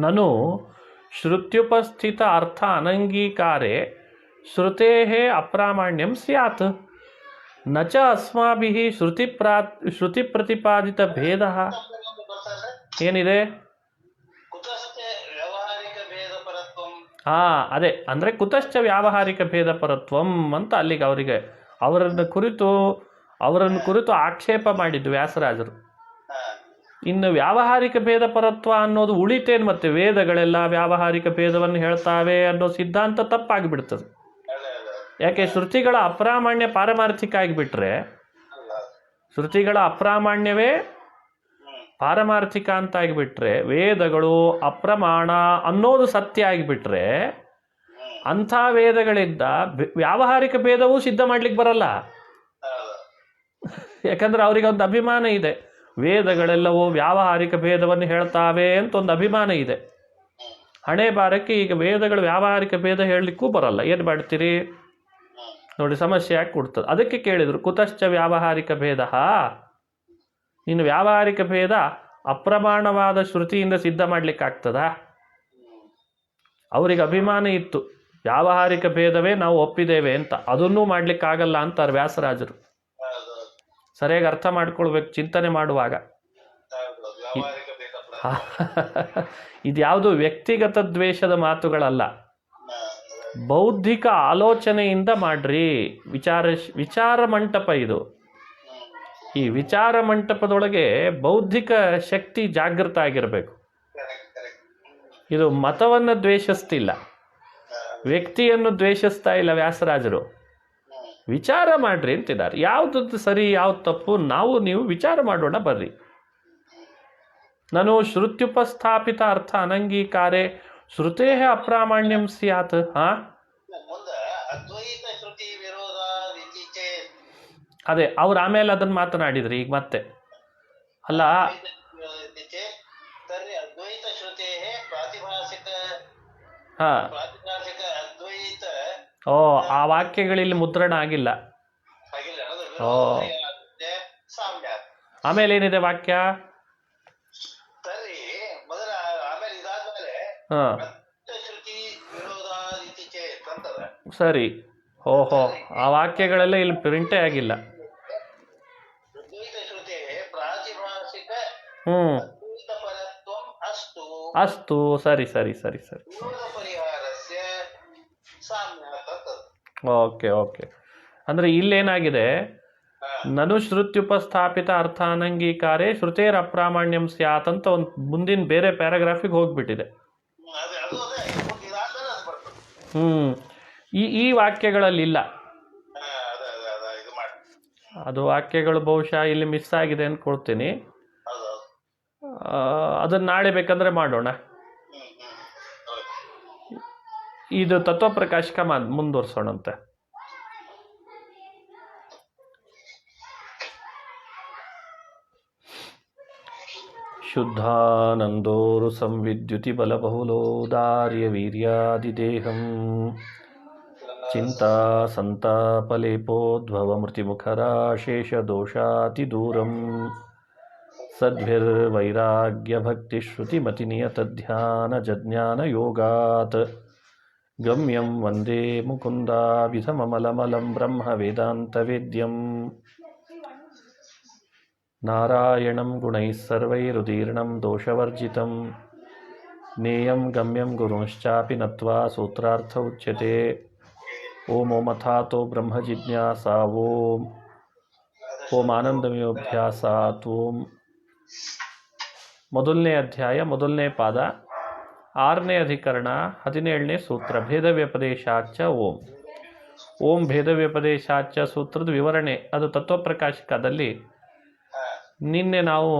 S1: ನಾನು ಶ್ರುತ್ಯುಪಸ್ಥಿತ ಅರ್ಥ ಅನಂಗೀಕಾರೆ ಶ್ರುತೇ ಅಪ್ರಾಮಾಣ್ಯಂ ಸ್ಯಾತ್ ನ ಚ ಅಸ್ಮಾಭಿಃ ಶ್ರುತಿ ಪ್ರತಿಪಾದಿತ ಭೇದ. ಏನಿದೆ? ಅದೇ ಅಂದರೆ ಕುತಶ್ಚ ವ್ಯಾವಹಾರಿಕ ಭೇದ ಪರತ್ವಂ ಅಂತ ಅಲ್ಲಿಗೆ ಅವರನ್ನು ಕುರಿತು ಆಕ್ಷೇಪ ಮಾಡಿದ್ದು ವ್ಯಾಸರಾಜರು. ಇನ್ನು ವ್ಯಾವಹಾರಿಕ ಭೇದ ಪರತ್ವ ಅನ್ನೋದು ಉಳಿತೇನು? ಮತ್ತೆ ವೇದಗಳೆಲ್ಲ ವ್ಯಾವಹಾರಿಕ ಭೇದವನ್ನು ಹೇಳ್ತಾವೆ ಅನ್ನೋ ಸಿದ್ಧಾಂತ ತಪ್ಪಾಗಿಬಿಡ್ತದೆ. ಯಾಕೆ? ಶ್ರುತಿಗಳ ಅಪ್ರಾಮಾಣ್ಯ ಪಾರಮಾರ್ಥಿಕ ಆಗಿಬಿಟ್ರೆ ಶ್ರುತಿಗಳ ಅಪ್ರಾಮಾಣ್ಯವೇ ಪಾರಮಾರ್ಥಿಕ ಅಂತ ಆಗಿಬಿಟ್ರೆ, ವೇದಗಳು ಅಪ್ರಮಾಣ ಅನ್ನೋದು ಸತ್ಯ ಆಗಿಬಿಟ್ರೆ, ಅಂಥ ವೇದಗಳಿಂದ ವ್ಯಾವಹಾರಿಕ ಭೇದವೂ ಸಿದ್ಧ ಮಾಡ್ಲಿಕ್ಕೆ ಬರಲ್ಲ. ಯಾಕಂದ್ರೆ ಅವರಿಗೆ ಒಂದು ಅಭಿಮಾನ ಇದೆ, ವೇದಗಳೆಲ್ಲವೂ ವ್ಯಾವಹಾರಿಕ ಭೇದವನ್ನು ಹೇಳ್ತಾವೆ ಅಂತ ಒಂದು ಅಭಿಮಾನ ಇದೆ. ಹಣೆ ಬಾರಕ್ಕೆ ಈಗ ವೇದಗಳು ವ್ಯಾವಹಾರಿಕ ಭೇದ ಹೇಳಲಿಕ್ಕೂ ಬರಲ್ಲ. ಏನು ಮಾಡ್ತೀರಿ ನೋಡಿ, ಸಮಸ್ಯೆ ಯಾಕೆ ಕೊಡ್ತದೆ. ಅದಕ್ಕೆ ಕೇಳಿದರು, ಕುತಶ್ಚ ವ್ಯಾವಹಾರಿಕ ಭೇದ, ನೀನು ವ್ಯಾವಹಾರಿಕ ಭೇದ ಅಪ್ರಮಾಣವಾದ ಶ್ರುತಿಯಿಂದ ಸಿದ್ಧ ಮಾಡ್ಲಿಕ್ಕಾಗ್ತದ? ಅವರಿಗೆ ಅಭಿಮಾನ ಇತ್ತು, ವ್ಯಾವಹಾರಿಕ ಭೇದವೇ ನಾವು ಒಪ್ಪಿದ್ದೇವೆ ಅಂತ. ಅದನ್ನೂ ಮಾಡ್ಲಿಕ್ಕಾಗಲ್ಲ ಅಂತಾರೆ ವ್ಯಾಸರಾಜರು. ಸರಿಯಾಗಿ ಅರ್ಥ ಮಾಡ್ಕೊಳ್ಬೇಕು ಚಿಂತನೆ ಮಾಡುವಾಗ. ಇದ್ಯಾವುದು ವ್ಯಕ್ತಿಗತ ದ್ವೇಷದ ಮಾತುಗಳಲ್ಲ, ಬೌದ್ಧಿಕ ಆಲೋಚನೆಯಿಂದ ಮಾಡ್ರಿ. ವಿಚಾರ ಮಂಟಪ ಇದು. ಈ ವಿಚಾರ ಮಂಟಪದೊಳಗೆ ಬೌದ್ಧಿಕ ಶಕ್ತಿ ಜಾಗೃತ ಆಗಿರಬೇಕು. ಇದು ಮತವನ್ನು ದ್ವೇಷಿಸ್ತಿಲ್ಲ, ವ್ಯಕ್ತಿಯನ್ನು ದ್ವೇಷಿಸ್ತಾ ಇಲ್ಲ ವ್ಯಾಸರಾಜರು. ವಿಚಾರ ಮಾಡ್ರಿ ಅಂತಿದ್ದಾರೆ. ಯಾವ್ದು ಸರಿ ಯಾವ್ದು ತಪ್ಪು ನೀವು ವಿಚಾರ ಮಾಡೋಣ ಬರ್ರಿ. ನಾನು ಶ್ರುತ್ಯುಪಸ್ಥಾಪಿತ ಅರ್ಥ ಅನಂಗೀಕಾರೆ ಶ್ರುತೇ ಅಪ್ರಾಮಾಣ್ಯಂ ಸ್ಯಾತ್. ಅದೇ ಅವ್ರು ಆಮೇಲೆ ಅದನ್ನು ಮಾತನಾಡಿದ್ರಿ. ಈಗ ಮತ್ತೆ ಅಲ್ಲ, ಹಾ, ಓ ಆ ವಾಕ್ಯಗಳಿಲ್ಲಿ ಮುದ್ರಣ ಆಗಿಲ್ಲ. ಓ, ಆಮೇಲೆ ಏನಿದೆ ವಾಕ್ಯ? ಹಾ, ಸರಿ. ಓಹೋ, ಆ ವಾಕ್ಯಗಳೆಲ್ಲ ಇಲ್ಲಿ ಪ್ರಿಂಟೇ ಆಗಿಲ್ಲ. ಅಸ್ತು, ಸರಿ ಸರಿ ಸರಿ ಸರಿ. Okay okay. ಅಂದರೆ ಇಲ್ಲೇನಾಗಿದೆ, ನನು ಶ್ರುತ್ಯುಪಸ್ಥಾಪಿತ ಅರ್ಥಾನಂಗೀಕಾರೇ ಶ್ರುತೇರ್ ಅಪ್ರಾಮಾಣ್ಯಂ ಸ್ಯಾತ್ ಅಂತ ಒಂದು ಮುಂದಿನ ಬೇರೆ ಪ್ಯಾರಾಗ್ರಾಫಿಗೆ ಹೋಗ್ಬಿಟ್ಟಿದೆ. ಈ ವಾಕ್ಯಗಳಲ್ಲಿ ಇಲ್ಲ. ಅದು ವಾಕ್ಯಗಳು ಬಹುಶಃ ಇಲ್ಲಿ ಮಿಸ್ ಆಗಿದೆ ಅಂದ್ಕೊಳ್ತೀನಿ. ಅದನ್ನು ನಾಳೆ ಬೇಕಂದ್ರೆ ಮಾಡೋಣ. ಇದು ತತ್ವಪ್ರಕಾಶಕ ಮುಂದುವರ್ಸೋಣಂತೆ. ಶುದ್ಧಾನಂದೋರು ಸಂವಿದ್ಯುತಿ ಬಲಬಹುಲೋದಾರ್ಯ ವೀರ್ಯಾದಿದೇಹಂ ಚಿಂತಾ ಸಂತಾಪಲೇಪೋದ್ಭವ ಮೃತಿಮುಖರಾಶೇಷದೋಷಾತಿದೂರಂ ಸದ್ಭಿರ್ವೈರಾಗ್ಯಭಕ್ತಿಶ್ರುತಿಮತಿನಿಯತಧ್ಯಾನಜಜ್ಞಾನಯೋಗಾತ್ ಗಮ್ಯಂ ವಂದೇ ಮುಕುಂದಾಭಿಧಮಮಲಮಲಂ ಬ್ರಹ್ಮ ವೇದಾಂತವೇದ್ಯಂ ನಾರಾಯಣಂ ಗುಣೈಃ ಸರ್ವೈರುದೀರ್ಣಂ ದೋಷವರ್ಜಿತಂ ನೇಯಂ ಗಮ್ಯಂ ಗುರುಂಶ್ಚಾಪಿ ನತ್ವಾ ಸೂತ್ರಾರ್ಥ ಉಚ್ಯತೆ. ಓಂ ಓಮಥಾತೋ ಬ್ರಹ್ಮ ಜಿಜ್ಞಾಸಾ ಓಂ ಆನಂದಮಯೋಭ್ಯಾಸಾತ್. ಓಂ ಮೊದಲನೇ ಅಧ್ಯಾಯ, ಮೊದಲನೇ ಪಾದ, 6ನೇ ಅಧಿಕರಣ, 17ನೇ ಸೂತ್ರ, ಭೇದ ವ್ಯಪದೇಶಾಚ ಓಂ. ಓಂ ಭೇದ ವ್ಯಪದೇಶಾಚ ಸೂತ್ರದ ವಿವರಣೆ ಅದು ತತ್ವಪ್ರಕಾಶಿಕದಲ್ಲಿ. ನಿನ್ನೆ ನಾವು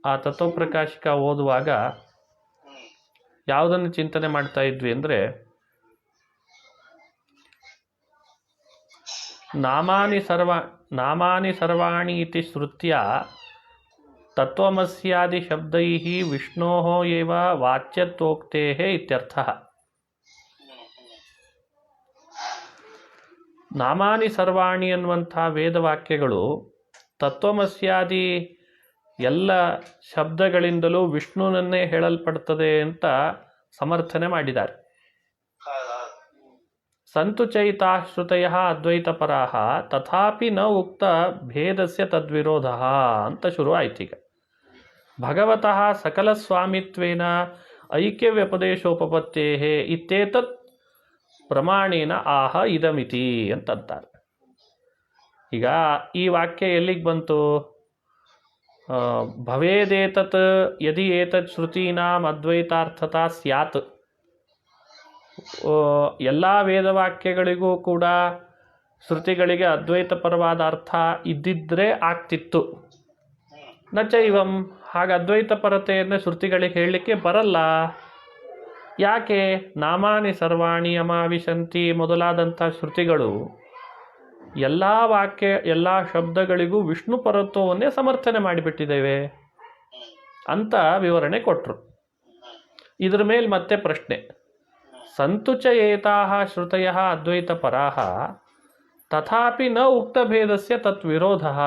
S1: ಆ ತತ್ವಪ್ರಕಾಶಿಕ ಓದುವಾಗ ಯಾವುದನ್ನು ಚಿಂತನೆ ಮಾಡ್ತಾ ಇದ್ವಿ ಅಂದರೆ, ನಾಮಾನಿ ಸರ್ವಾಣಿ ಇತಿ ಶ್ರುತ್ಯ ತತ್ವಮಸ್ಯಾದಿ ಶಬ್ದೈಃ ವಿಷ್ಣೋಃ ಏವ ವಾಚ್ಯತ್ವೋಕ್ತೇಃ ಇತ್ಯರ್ಥಃ. ನಾಮಾನಿ ಸರ್ವಾಣಿ ಅನ್ನುವಂಥ ವೇದವಾಕ್ಯಗಳು ತತ್ವಮಸ್ಯಾದಿ ಎಲ್ಲ ಶಬ್ದಗಳಿಂದಲೂ ವಿಷ್ಣುನನ್ನೇ ಹೇಳಲ್ಪಡ್ತದೆ ಅಂತ ಸಮರ್ಥನೆ ಮಾಡಿದ್ದಾರೆ. ಸಂತು ಚೈತಾ ಶ್ರುತಯಃ ಅದ್ವೈತಪರಾಃ ತಥಾಪಿ ನ ಉಕ್ತ ಭೇದಸ್ಯ ತದ್ವಿರೋಧಃ ಅಂತ ಶುರು ಆಯ್ತು. ಈಗ ಭಗವತಃ ಸಕಲ ಸ್ವಾಮಿತ್ವೇನ ಐಕ್ಯ ವ್ಯಪದೇಶೋಪಪತ್ತೇಃ ಇತ್ಯೇತತ್ ಪ್ರಮಾಣೇನ ಆಹ ಇದಮಿತಿ ಅಂತಂತಾರೆ. ಈಗ ಈ ವಾಕ್ಯ ಎಲ್ಲಿಗೆ ಬಂತು? ಭವೇದೇತತ್ ಯದಿ ಏತತ್ ಶ್ರುತೀನಾಂ ಅದ್ವೈತಾರ್ಥತಾ ಸ್ಯಾತ್. ಎಲ್ಲ ವೇದವಾಕ್ಯಗಳಿಗೂ ಕೂಡ ಶ್ರುತಿಗಳಿಗೆ ಅದ್ವೈತ ಪರವಾದ ಅರ್ಥ ಇದ್ದಿದ್ದರೆ ಆಗ್ತಿತ್ತು. ನಚೈವಂ, ಹಾಗೆ ಅದ್ವೈತ ಪರತೆಯನ್ನು ಶ್ರುತಿಗಳಿಗೆ ಹೇಳಲಿಕ್ಕೆ ಬರಲ್ಲ. ಯಾಕೆ? ನಾಮಾನಿ ಸರ್ವಾಣಿ ಅಮಾವಿಶಂತಿ ಮೊದಲಾದಂಥ ಶ್ರುತಿಗಳು ಎಲ್ಲ ವಾಕ್ಯ ಎಲ್ಲ ಶಬ್ದಗಳಿಗೂ ವಿಷ್ಣು ಪರತ್ವವನ್ನೇ ಸಮರ್ಥನೆ ಮಾಡಿಬಿಟ್ಟಿದ್ದೇವೆ ಅಂತ ವಿವರಣೆ ಕೊಟ್ಟರು. ಇದ್ರ ಮೇಲೆ ಮತ್ತೆ ಪ್ರಶ್ನೆ, ಸಂತುಚ ಏತಾಹ ಶ್ರುತಯಃ ಅದ್ವೈತ ಪರಾಹ ತಥಾಪಿ ನ ಉಕ್ತಭೇದಸ್ಯ ತತ್ವಿರೋಧಃ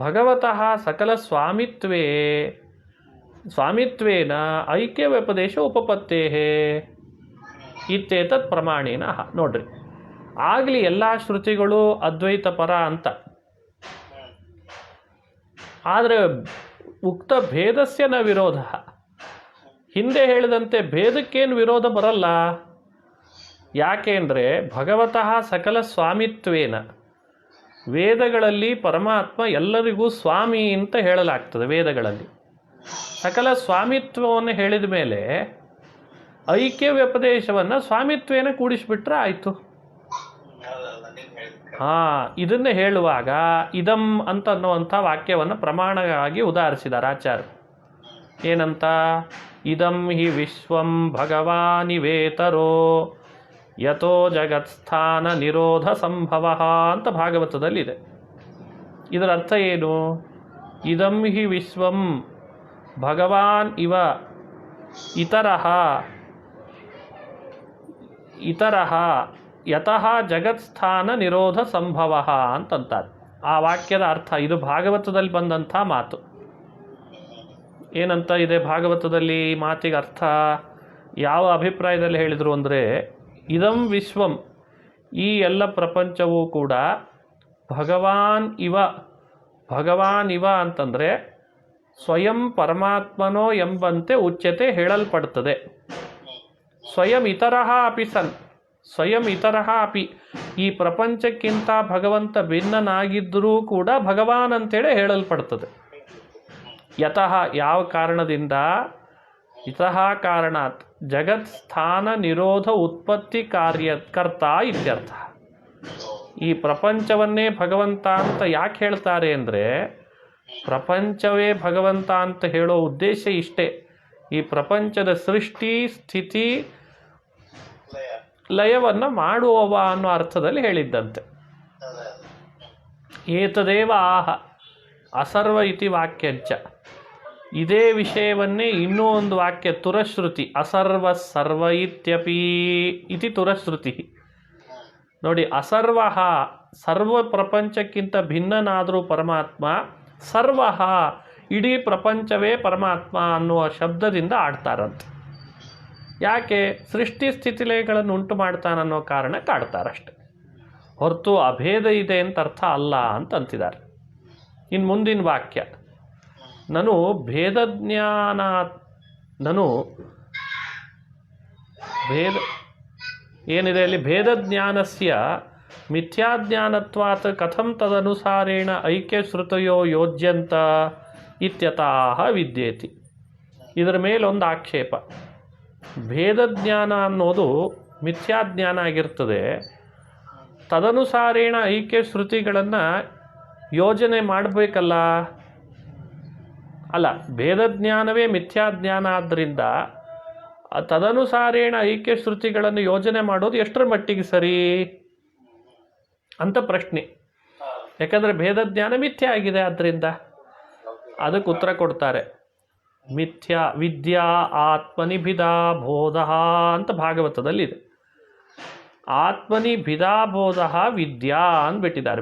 S1: ಭಗವತಃ ಸಕಲ ಸ್ವಾಮಿತ್ವೇನ ಐಕ್ಯ ವ್ಯಪದೇಶ ಉಪಪತ್ತೇಃ ಇತ್ಯೇತತ್ ಪ್ರಮಾಣೇನ. ನೋಡ್ರಿ, ಆಗಲಿ ಎಲ್ಲ ಶ್ರುತಿಗಳು ಅದ್ವೈತ ಪರ ಅಂತ, ಆದರೆ ಉಕ್ತ ಭೇದಸ್ಯ ನ ವಿರೋಧ, ಹಿಂದೆ ಹೇಳಿದಂತೆ ಭೇದಕ್ಕೇನು ವಿರೋಧ ಬರಲ್ಲ. ಯಾಕೆ ಅಂದರೆ ಭಗವತಃ ಸಕಲ ಸ್ವಾಮಿತ್ವೇನ, ವೇದಗಳಲ್ಲಿ ಪರಮಾತ್ಮ ಎಲ್ಲರಿಗೂ ಸ್ವಾಮಿ ಅಂತ ಹೇಳಲಾಗ್ತದೆ. ವೇದಗಳಲ್ಲಿ ಸಕಲ ಸ್ವಾಮಿತ್ವವನ್ನು ಹೇಳಿದ ಮೇಲೆ ಐಕ್ಯ ವ್ಯಪದೇಶವನ್ನು ಸ್ವಾಮಿತ್ವೇನ ಕೂಡಿಸಿಬಿಟ್ರೆ ಆಯಿತು. ಇದನ್ನೇ ಹೇಳುವಾಗ ಇದಂ ಅಂತ ಅನ್ನುವಂಥ ವಾಕ್ಯವನ್ನು ಪ್ರಮಾಣವಾಗಿ ಉದಾಹರಿಸಿದ್ದಾರೆ ಆಚಾರ್ಯರು. ಏನಂತ? ಇದಂ ಹಿ ವಿಶ್ವಂ ಭಗವಾನಿವೇತರೋ ಯಥೋ ಜಗತ್ಸ್ಥಾನ ನಿರೋಧ ಸಂಭವ ಅಂತ ಭಾಗವತದಲ್ಲಿದೆ. ಇದರ ಅರ್ಥ ಏನು? ಇದಂ ಹಿ ವಿಶ್ವಂ ಭಗವಾನ್ ಇವ ಇತರಃ ಯತಃ ಜಗತ್ಸ್ಥಾನ ನಿರೋಧ ಸಂಭವ ಅಂತಂತಾರೆ. ಆ ವಾಕ್ಯದ ಅರ್ಥ ಇದು ಭಾಗವತದಲ್ಲಿ ಬಂದಂಥ ಮಾತು. ಏನಂತ ಇದೆ ಭಾಗವತದಲ್ಲಿ? ಈ ಮಾತಿಗೆ ಅರ್ಥ ಯಾವ ಅಭಿಪ್ರಾಯದಲ್ಲಿ ಹೇಳಿದರು ಅಂದರೆ, ಇದಂ ವಿಶ್ವಂ, ಈ ಎಲ್ಲ ಪ್ರಪಂಚವೂ ಕೂಡ ಭಗವಾನ್ ಇವ ಅಂತಂದರೆ ಸ್ವಯಂ ಪರಮಾತ್ಮನೋ ಎಂಬಂತೆ ಉಚ್ಯತೆ ಹೇಳಲ್ಪಡ್ತದೆ. ಸ್ವಯಂ ಇತರಃ ಅಪಿ, ಈ ಪ್ರಪಂಚಕ್ಕಿಂತ ಭಗವಂತ ಭಿನ್ನನಾಗಿದ್ದರೂ ಕೂಡ ಭಗವಾನ್ ಅಂತೇಳಿ ಹೇಳಲ್ಪಡ್ತದೆ. ಯತಃ, ಯಾವ ಕಾರಣದಿಂದ? ಇತಃ ಕಾರಣಾತ್ ಜಗತ್ ಸ್ಥಾನ ನಿರೋಧ ಉತ್ಪತ್ತಿ ಕರ್ತ ಇತ್ಯರ್ಥ. ಈ ಪ್ರಪಂಚವನ್ನೇ ಭಗವಂತ ಅಂತ ಯಾಕೆ ಹೇಳ್ತಾರೆ ಅಂದರೆ, ಪ್ರಪಂಚವೇ ಭಗವಂತ ಅಂತ ಹೇಳೋ ಉದ್ದೇಶ ಇಷ್ಟೇ. ಈ ಪ್ರಪಂಚದ ಸೃಷ್ಟಿ ಸ್ಥಿತಿ ಲಯವನ್ನು ಮಾಡುವವ ಅನ್ನೋ ಅರ್ಥದಲ್ಲಿ ಹೇಳಿದ್ದಂತೆ. ಏತದೇವ ಆಹ ಅಸರ್ವ ಇತಿ ವಾಕ್ಯಂಚ, ಇದೇ ವಿಷಯವನ್ನೇ ಇನ್ನೂ ಒಂದು ವಾಕ್ಯ ತುರಶ್ರುತಿ, ಅಸರ್ವ ಸರ್ವ ಇತ್ಯಪಿ ಇತಿ ತುರಶ್ರುತಿ. ನೋಡಿ, ಅಸರ್ವ, ಸರ್ವ ಪ್ರಪಂಚಕ್ಕಿಂತ ಭಿನ್ನನಾದರೂ ಪರಮಾತ್ಮ, ಸರ್ವ ಇಡೀ ಪ್ರಪಂಚವೇ ಪರಮಾತ್ಮ ಅನ್ನುವ ಶಬ್ದದಿಂದ ಆಡ್ತಾರಂತೆ. ಯಾಕೆ? ಸೃಷ್ಟಿ ಸ್ಥಿತಿಲಯಗಳನ್ನು ಉಂಟು ಮಾಡ್ತಾನನ್ನೋ ಕಾರಣಕ್ಕೆ ಆಡ್ತಾರಷ್ಟೆ, ಹೊರತು ಅಭೇದ ಇದೆ ಅಂತ ಅರ್ಥ ಅಲ್ಲ ಅಂತ ಅಂತಿದ್ದಾರೆ. ಇನ್ನು ಮುಂದಿನ ವಾಕ್ಯ, ನಾನು ಏನಿದೆ ಅಲ್ಲಿ, ಭೇದಜ್ಞಾನಸ್ಯ ಮಿಥ್ಯಾಜ್ಞಾನತ್ವಾತ್ ಕಥಂ ತದನುಸಾರೇಣ ಐಕ್ಯಶ್ರುತಯೋ ಯೋಜ್ಯಂತ ಇತ್ಯತಃ ವಿದ್ಯೇತಿ. ಇದರ ಮೇಲೊಂದು ಆಕ್ಷೇಪ, ಭೇದಜ್ಞಾನ ಅನ್ನೋದು ಮಿಥ್ಯಾಜ್ಞಾನ ಆಗಿರ್ತದೆ, ತದನುಸಾರೇಣ ಐಕ್ಯ ಶ್ರುತಿಗಳನ್ನು ಯೋಜನೆ ಮಾಡಬೇಕಲ್ಲ. ಅಲ್ಲ, ಭೇದಜ್ಞಾನವೇ ಮಿಥ್ಯಾಜ್ಞಾನ ಆದ್ದರಿಂದ ತದನುಸಾರೇಣ ಐಕ್ಯ ಶ್ರುತಿಗಳನ್ನು ಯೋಜನೆ ಮಾಡೋದು ಎಷ್ಟರ ಮಟ್ಟಿಗೆ ಸರಿ ಅಂತ ಪ್ರಶ್ನೆ. ಯಾಕಂದರೆ ಭೇದಜ್ಞಾನ ಮಿಥ್ಯ ಆಗಿದೆ, ಆದ್ದರಿಂದ ಅದಕ್ಕೆ ಉತ್ತರ ಕೊಡ್ತಾರೆ. ವಿದ್ಯಾ ಆತ್ಮನಿ ಭಿದಾ ಬೋಧ ಅಂತ ಭಾಗವತದಲ್ಲಿದೆ. ಆತ್ಮನಿ ಭಿದಾ ಬೋಧ ವಿದ್ಯಾ ಅಂದ್ಬಿಟ್ಟಿದ್ದಾರೆ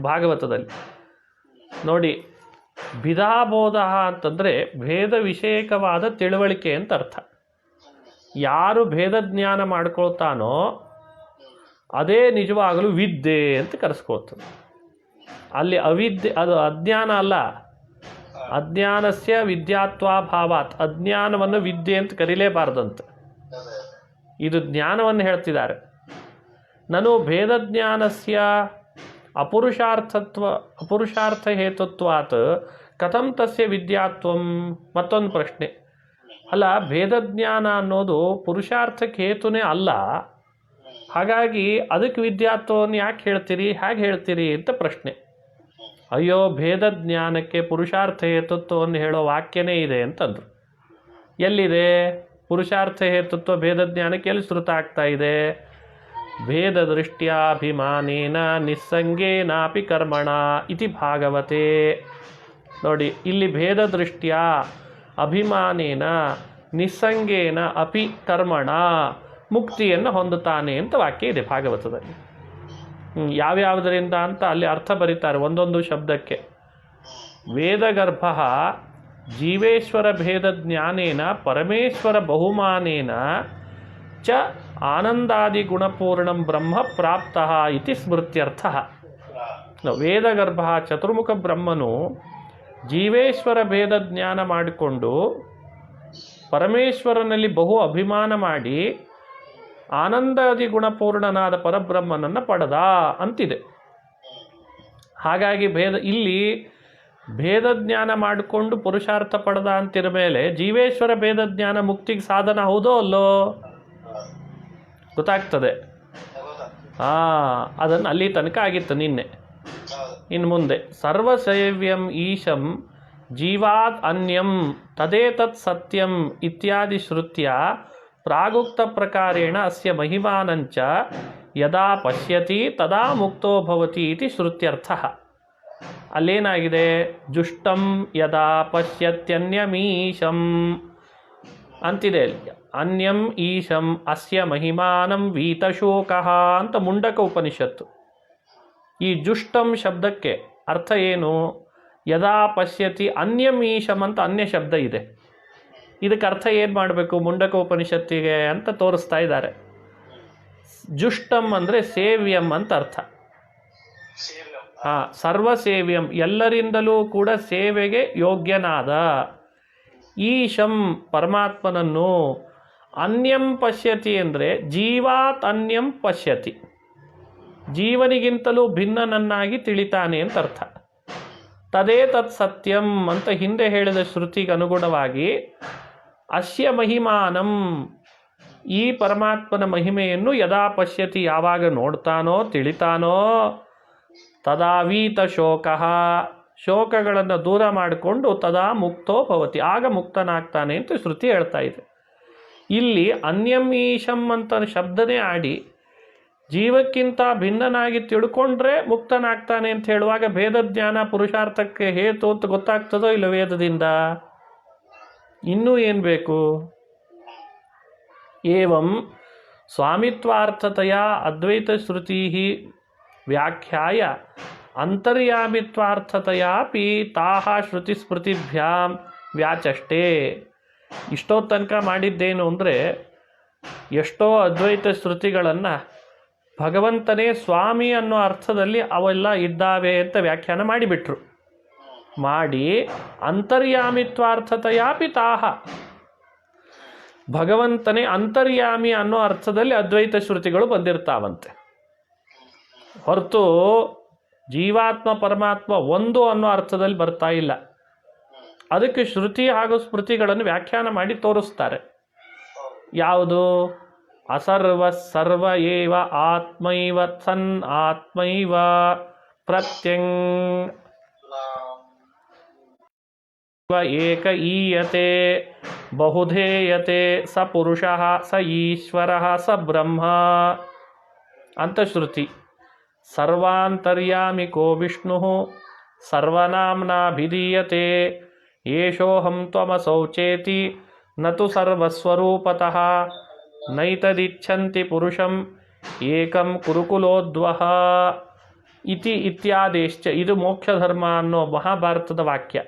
S1: ಭಾಗವತದಲ್ಲಿ. ನೋಡಿ, ಭಿದಾಬೋಧ ಅಂತಂದರೆ ಭೇದ ವಿಷಯಕವಾದ ತಿಳುವಳಿಕೆ ಅಂತ ಅರ್ಥ. ಯಾರು ಭೇದಜ್ಞಾನ ಮಾಡ್ಕೊಳ್ತಾನೋ ಅದೇ ನಿಜವಾಗಲೂ ವಿದ್ಯೆ ಅಂತ ಕರೆಸ್ಕೊಳ್ತದೆ. ಅಲ್ಲಿ ಅವಿದ್ಯೆ, ಅದು ಅಜ್ಞಾನ ಅಲ್ಲ. ಅಜ್ಞಾನಸ್ಯ ವಿದ್ಯಾತ್ವಾಭಾವಾತ್, ಅಜ್ಞಾನವನ್ನು ವಿದ್ಯೆ ಅಂತ ಕರೀಲೇಬಾರ್ದಂತೆ. ಇದು ಜ್ಞಾನವನ್ನು ಹೇಳ್ತಿದ್ದಾರೆ. ನಾನು ಭೇದಜ್ಞಾನಸ್ಯ ಅಪುರುಷಾರ್ಥ ಹೇತುತ್ವಾತ್ ಕಥಂ ತಸ್ಯ ವಿದ್ಯಾತ್ವಂ. ಮತ್ತೊಂದು ಪ್ರಶ್ನೆ, ಅಲ್ಲ ಭೇದಜ್ಞಾನ ಅನ್ನೋದು ಪುರುಷಾರ್ಥಕ್ಕೆ ಹೇತುನೇ ಅಲ್ಲ, ಹಾಗಾಗಿ ಅದಕ್ಕೆ ವಿದ್ಯಾತ್ವವನ್ನು ಯಾಕೆ ಹೇಳ್ತೀರಿ, ಹೇಗೆ ಹೇಳ್ತೀರಿ ಅಂತ ಪ್ರಶ್ನೆ. ಅಯ್ಯೋ, ಭೇದ ಜ್ಞಾನಕ್ಕೆ ಪುರುಷಾರ್ಥ ಹೇತುತ್ವವನ್ನು ಹೇಳೋ ವಾಕ್ಯನೇ ಇದೆ ಅಂತಂದರು. ಎಲ್ಲಿದೆ ಪುರುಷಾರ್ಥ ಹೇತುತ್ವ ಭೇದ ಜ್ಞಾನಕ್ಕೆ? ಎಲ್ಲಿ ಶ್ರುತ ಆಗ್ತಾ ಇದೆ? ಭೇದ ದೃಷ್ಟ್ಯಾಭಿಮಾನೇನ ನಿಸ್ಸಂಗೇನಾಪಿ ಕರ್ಮಣ ಇತಿ ಭಾಗವತೆ. ನೋಡಿ, ಇಲ್ಲಿ ಭೇದ ದೃಷ್ಟ್ಯ ಅಭಿಮಾನೇನ ನಿಸ್ಸಂಗೇನ ಅಪಿ ಕರ್ಮಣ ಮುಕ್ತಿಯನ್ನು ಹೊಂದುತ್ತಾನೆ ಅಂತ ವಾಕ್ಯ ಇದೆ ಭಾಗವತದಲ್ಲಿ. ಯಾವ್ಯಾವುದರಿಂದ ಅಂತ ಅಲ್ಲಿ ಅರ್ಥ ಬರೀತಾರೆ ಒಂದೊಂದು ಶಬ್ದಕ್ಕೆ. ವೇದಗರ್ಭ ಜೀವೇಶ್ವರ ಭೇದ ಜ್ಞಾನೇನ ಪರಮೇಶ್ವರ ಬಹುಮಾನೇನ ಚ ಆನಂದಾದಿ ಗುಣಪೂರ್ಣಂ ಬ್ರಹ್ಮ ಪ್ರಾಪ್ತಃ ಇತಿ ಸ್ಮೃತ್ಯರ್ಥ. ವೇದಗರ್ಭ ಚತುರ್ಮುಖ ಬ್ರಹ್ಮನು ಜೀವೇಶ್ವರ ಭೇದ ಜ್ಞಾನ ಮಾಡಿಕೊಂಡು ಪರಮೇಶ್ವರನಲ್ಲಿ ಬಹು ಅಭಿಮಾನ ಮಾಡಿ ಆನಂದಾದಿ ಗುಣಪೂರ್ಣನಾದ ಪರಬ್ರಹ್ಮನನ್ನು ಪಡೆದ ಅಂತಿದೆ. ಹಾಗಾಗಿ ಇಲ್ಲಿ ಭೇದ ಜ್ಞಾನ ಮಾಡಿಕೊಂಡು ಪುರುಷಾರ್ಥ ಪಡೆದ ಅಂತಿರ ಮೇಲೆ ಜೀವೇಶ್ವರ ಭೇದ ಜ್ಞಾನ ಮುಕ್ತಿಗೆ ಸಾಧನ ಹೌದೋ ಅಲ್ಲೋ ಗೊತ್ತಾಗ್ತದೆ. ಅದನ್ನು ಅಲ್ಲಿ ತನಕ ಆಗಿತ್ತು ನಿನ್ನೆ. ಇನ್ನು ಮುಂದೆ ಸರ್ವಸೇವ್ಯಂ ಈಶಂ ಜೀವಾತ್ ಅನ್ಯಂ ತದೇತತ್ ಸತ್ಯಂ ಇತ್ಯಾದಿ ಶ್ರುತ್ಯ ಪ್ರಾಗುಕ್ತ ಪ್ರಕಾರೇಣ ಅಸ್ಯ ಮಹಿಮಾನಂಚ ಯದಾ ಪಶ್ಯತಿ ತದಾ ಮುಕ್ತೋ ಭವತಿ ಇತಿ ಶ್ರುತ್ಯರ್ಥಃ. ಅಲ್ಲೇನಾಗಿದೆ? ಜುಷ್ಟಂ ಯದಾ ಪಶ್ಯತ್ಯನ್ಯಮೀಶಂ ಅಂತಿದೆ ಅಲ್ಲಿ. ಅನ್ಯಂ ಈಶಂ ಅಸ್ಯ ಮಹಿಮಾನಂ ವೀತಶೋಕಃ ಅಂತ ಮುಂಡಕ ಉಪನಿಷತ್ತು. ಈ ಜುಷ್ಟಂ ಶಬ್ದಕ್ಕೆ ಅರ್ಥ ಏನು? ಯದಾ ಪಶ್ಯತಿ ಅನ್ಯಂ ಈಶಂ ಅಂತ ಅನ್ಯ ಶಬ್ದ ಇದೆ. ಇದಕ್ಕೆ ಅರ್ಥ ಏನು ಮಾಡಬೇಕು ಮುಂಡಕ ಉಪನಿಷತ್ತಿಗೆ ಅಂತ ತೋರಿಸ್ತಾ ಇದ್ದಾರೆ. ಜುಷ್ಟಂ ಅಂದರೆ ಸೇವ್ಯಂ ಅಂತ ಅರ್ಥ. ಸರ್ವಸೇವ್ಯಂ ಎಲ್ಲರಿಂದಲೂ ಕೂಡ ಸೇವೆಗೆ ಯೋಗ್ಯನಾದ ಈಶಂ ಪರಮಾತ್ಮನನ್ನು. ಅನ್ಯಂ ಪಶ್ಯತಿ ಅಂದರೆ ಜೀವಾತ್ ಅನ್ಯಂ ಪಶ್ಯತಿ, ಜೀವನಿಗಿಂತಲೂ ಭಿನ್ನನನ್ನಾಗಿ ತಿಳಿತಾನೆ ಅಂತ ಅರ್ಥ. ತದೇ ತತ್ ಸತ್ಯಂ ಅಂತ ಹಿಂದೆ ಹೇಳಿದ ಶ್ರುತಿಗೆ ಅನುಗುಣವಾಗಿ ಅಸ್ಯ ಮಹಿಮಾನಂ ಈ ಪರಮಾತ್ಮನ ಮಹಿಮೆಯನ್ನು ಯದಾ ಪಶ್ಯತಿ ಯಾವಾಗ ನೋಡ್ತಾನೋ ತಿಳಿತಾನೋ ತದಾ ವೀತ ಶೋಕಃ ಶೋಕಗಳನ್ನು ದೂರ ಮಾಡಿಕೊಂಡು ತದಾ ಮುಕ್ತೋ ಭವತಿ ಆಗ ಮುಕ್ತನಾಗ್ತಾನೆ ಅಂತ ಶ್ರುತಿ ಹೇಳ್ತಾ ಇದೆ. ಇಲ್ಲಿ ಅನ್ಯಂ ಈಶಂ ಅಂತ ಶಬ್ದನೇ ಆಡಿ ಜೀವಕ್ಕಿಂತ ಭಿನ್ನನಾಗಿ ತಿಳ್ಕೊಂಡ್ರೆ ಮುಕ್ತನಾಗ್ತಾನೆ ಅಂತ ಹೇಳುವಾಗ ಭೇದ ಜ್ಞಾನ ಪುರುಷಾರ್ಥಕ್ಕೆ ಹೇತು ಅಂತ ಗೊತ್ತಾಗ್ತದೋ ಇಲ್ಲ ವೇದದಿಂದ? ಇನ್ನೂ ಏನು ಬೇಕು? ಏವಂ ಸ್ವಾಮಿತ್ವಾರ್ಥತೆಯ ಅದ್ವೈತ ಶ್ರುತಿ ವ್ಯಾಖ್ಯಾಯ ಅಂತರ್ಯಾಮಿತ್ವಾರ್ಥತೆಯಾಪಿ ತಾಹ ಶ್ರುತಿ ಸ್ಮೃತಿಭ್ಯಾಂ ವ್ಯಾಚಷ್ಟೇ. ಇಷ್ಟೋ ತನಕ ಮಾಡಿದ್ದೇನು ಅಂದರೆ ಎಷ್ಟೋ ಅದ್ವೈತ ಶ್ರುತಿಗಳನ್ನು ಭಗವಂತನೇ ಸ್ವಾಮಿ ಅನ್ನೋ ಅರ್ಥದಲ್ಲಿ ಅವೆಲ್ಲ ಇದ್ದಾವೆ ಅಂತ ವ್ಯಾಖ್ಯಾನ ಮಾಡಿಬಿಟ್ರು. ಮಾಡಿ ಅಂತರ್ಯಾಮಿತ್ವಾರ್ಥತೆಯಾಪಿ ತಾಹ ಭಗವಂತನೇ ಅಂತರ್ಯಾಮಿ ಅನ್ನೋ ಅರ್ಥದಲ್ಲಿ ಅದ್ವೈತ ಶ್ರುತಿಗಳು ಬಂದಿರ್ತಾವಂತೆ. ಹೊರತು ಜೀವಾತ್ಮ ಪರಮಾತ್ಮ ಒಂದು ಅನ್ನೋ ಅರ್ಥದಲ್ಲಿ ಬರ್ತಾ ಇಲ್ಲ. ಅದಕ್ಕೆ ಶ್ರುತಿ ಹಾಗೂ ಸ್ಮೃತಿಗಳನ್ನು ವ್ಯಾಖ್ಯಾನ ಮಾಡಿ ತೋರಿಸ್ತಾರೆ. ಯಾವುದು? ಅಸರ್ವ ಸರ್ವ ಏವ ಆತ್ಮೈವ ಸನ್ ಆತ್ಮೈವ ಪ್ರತ್ಯಂಗ ಏಕ ಈಯತೆ ಬಹುಧೇಯತೆ ಸ ಪುರುಷಃ ಸ ಈಶ್ವರಃ ಸ ಬ್ರಹ್ಮ ಅಂತ ಶ್ರುತಿ. ಸರ್ವಾಂತರ್ಯಾಮಿ ಕೋ ವಿಷ್ಣು ಸರ್ವನಾಮ್ನಾಭಿಧೀಯತೆ ಏಷೋಹಂ ತ್ವಮಸೌ ಚೇತಿ ನತು ಸರ್ವಸ್ವರೂಪತಃ ನೈತದಿಚ್ಛಂತಿ ಪುರುಷಂ ಏಕಂ ಕುರುಕುಲೋದ್ವಹ ಇತಿ ಇತ್ಯಾದೇಶ್ಚ. ಇದು ಮೋಕ್ಷಧರ್ಮ ಅನ್ನೋ ಮಹಾಭಾರತದ ವಾಕ್ಯ.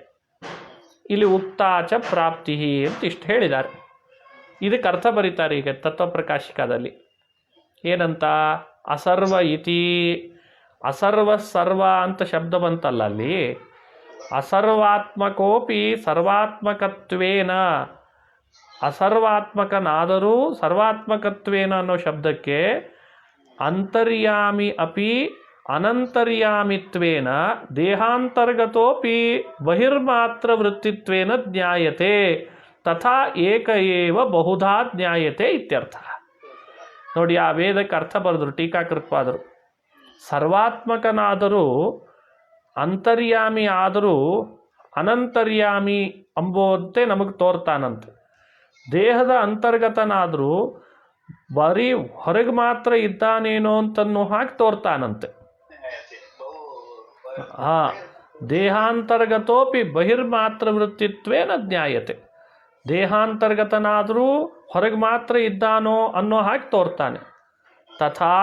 S1: ಇಲ್ಲಿ ಉಕ್ತಾಚ ಪ್ರಾಪ್ತಿ ಅಂತ ಇಷ್ಟು ಹೇಳಿದ್ದಾರೆ. ಇದಕ್ಕೆ ಅರ್ಥ ಬರೀತಾರೆ ಈಗ ತತ್ವಪ್ರಕಾಶಿಕದಲ್ಲಿ. ಏನಂತ? ಅಸರ್ವ ಇತಿ ಅಸರ್ವ ಸರ್ವ ಅಂತ ಶಬ್ದ ಬಂತಲ್ಲ ಅಲ್ಲಿ. ಅಸರ್ವಾತ್ಮಕೋಪಿ ಸರ್ವಾತ್ಮಕತ್ವೇನ ಅಸರ್ವಾತ್ಮಕನಾದರೂ ಸರ್ವಾತ್ಮಕತ್ವೇನ ಅನ್ನೋ ಶಬ್ದಕ್ಕೆ ಅಂತರ್ಯಾಮಿ ಅಪಿ ಅನಂತರ್ಯಾಮಿತ್ವೇನ ದೇಹಾಂತರ್ಗತೋಪಿ ಬಹಿರ್ಮಾತ್ರ ವೃತ್ತಿತ್ವೇನ ಜ್ಞಾಯತೆ ತಥಾ ಏಕ ಏವ ಬಹುಧಾ ಜ್ಞಾಯತೆ ಇತ್ಯರ್ಥ. ನೋಡಿ, ಆ ವೇದಕ್ಕೆ ಅರ್ಥ ಬರೆದ್ರು ಟೀಕಾಕೃತ್ಪಾದರು. ಸರ್ವಾತ್ಮಕನಾದರೂ ಅಂತರ್ಯಾಮಿ ಆದರೂ ಅನಂತರ್ಯಾಮಿ ಅಂಬೋದಂತೆ ನಮಗೆ ತೋರ್ತಾನಂತೆ. ದೇಹದ ಅಂತರ್ಗತನಾದರೂ ಬರೀ ಹೊರಗೆ ಮಾತ್ರ ಇದ್ದಾನೇನೋ ಅಂತನ್ನೋ ಹಾಗೆ ತೋರ್ತಾನಂತೆ. ದೇಹಾಂತರ್ಗತೋಪಿ ಬಹಿರ್ಮಾತ್ರ ವೃತ್ತಿತ್ವೇನ ಜ್ಞಾಯತೆ. ದೇಹಾಂತರ್ಗತನಾದರೂ ಹೊರಗೆ ಮಾತ್ರ ಇದ್ದಾನೋ ಅನ್ನೋ ಹಾಗೆ ತೋರ್ತಾನೆ. ತಥಾ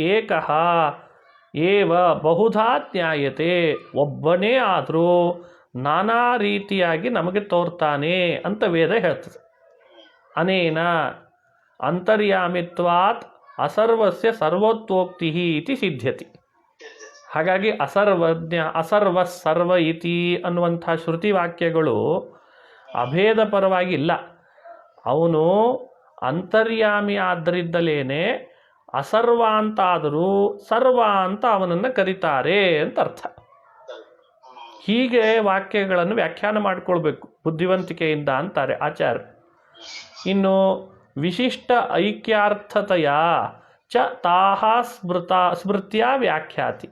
S1: ಏಕಃ ಏವ ಬಹುಧಾ ಜ್ಞಾಯತೆ. ಒಬ್ಬನೇ ಆದರೂ ನಾನಾ ರೀತಿಯಾಗಿ ನಮಗೆ ತೋರ್ತಾನೆ ಅಂತ ವೇದ ಹೇಳ್ತದೆ. ಅನೇನ ಅಂತರ್ಯಾಮಿತ್ವಾತ್ ಅಸರ್ವಸ್ಯ ಸರ್ವೋತ್ವೋಕ್ತಿ ಇತಿ ಸಿದ್ಧ್ಯತಿ. ಹಾಗಾಗಿ ಅಸರ್ವ ಸರ್ವ ಇತಿ ಅನ್ನುವಂಥ ಶ್ರುತಿ ವಾಕ್ಯಗಳು ಅಭೇದ ಪರವಾಗಿ ಇಲ್ಲ. ಅವನು ಅಂತರ್ಯಾಮಿ ಆದ್ದರಿಂದಲೇನೆ ಅಸರ್ವ ಅಂತಾದರೂ ಸರ್ವ ಅಂತ ಅವನನ್ನು ಕರೀತಾರೆ ಅಂತ ಅರ್ಥ. ಹೀಗೆ ವಾಕ್ಯಗಳನ್ನು ವ್ಯಾಖ್ಯಾನ ಮಾಡಿಕೊಳ್ಬೇಕು ಬುದ್ಧಿವಂತಿಕೆಯಿಂದ ಅಂತಾರೆ ಆಚಾರ್ಯ. ಇನ್ನು ವಿಶಿಷ್ಟ ಐಕ್ಯಾರ್ಥತೆಯ ಚ ತಾಹ ಸ್ಮೃತ್ಯ ವ್ಯಾಖ್ಯಾತಿ.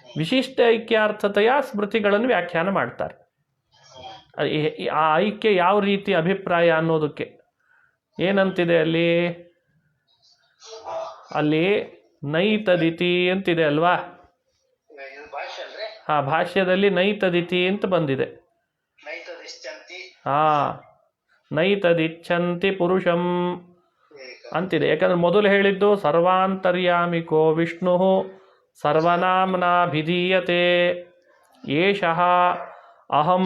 S1: ವಿಶಿಷ್ಟ ಐಕ್ಯಾರ್ಥತೆಯ ಸ್ಮೃತಿಗಳನ್ನು ವ್ಯಾಖ್ಯಾನ ಮಾಡ್ತಾರೆ. ಆ ಐಕ್ಯ ಯಾವ ರೀತಿ ಅಭಿಪ್ರಾಯ ಅನ್ನೋದಕ್ಕೆ ಏನಂತಿದೆ ಅಲ್ಲಿ ನೈತದಿತಿ ಅಂತಿದೆ ಅಲ್ವಾ? ಭಾಷ್ಯದಲ್ಲಿ ನೈತದಿತಿ ಅಂತ ಬಂದಿದೆ. ನೈತದಿಚ್ಛಂತಿ ಪುರುಷಂ ಅಂತಿದೆ. ಯಾಕಂದ್ರೆ ಮೊದಲು ಹೇಳಿದ್ದು ಸರ್ವಾಂತರ್ಯಾಮಿಕೋ ವಿಷ್ಣು ಸರ್ವನಾಮ್ನಾಭಿಧೀಯತೆ ಏಷಃ ಅಹಂ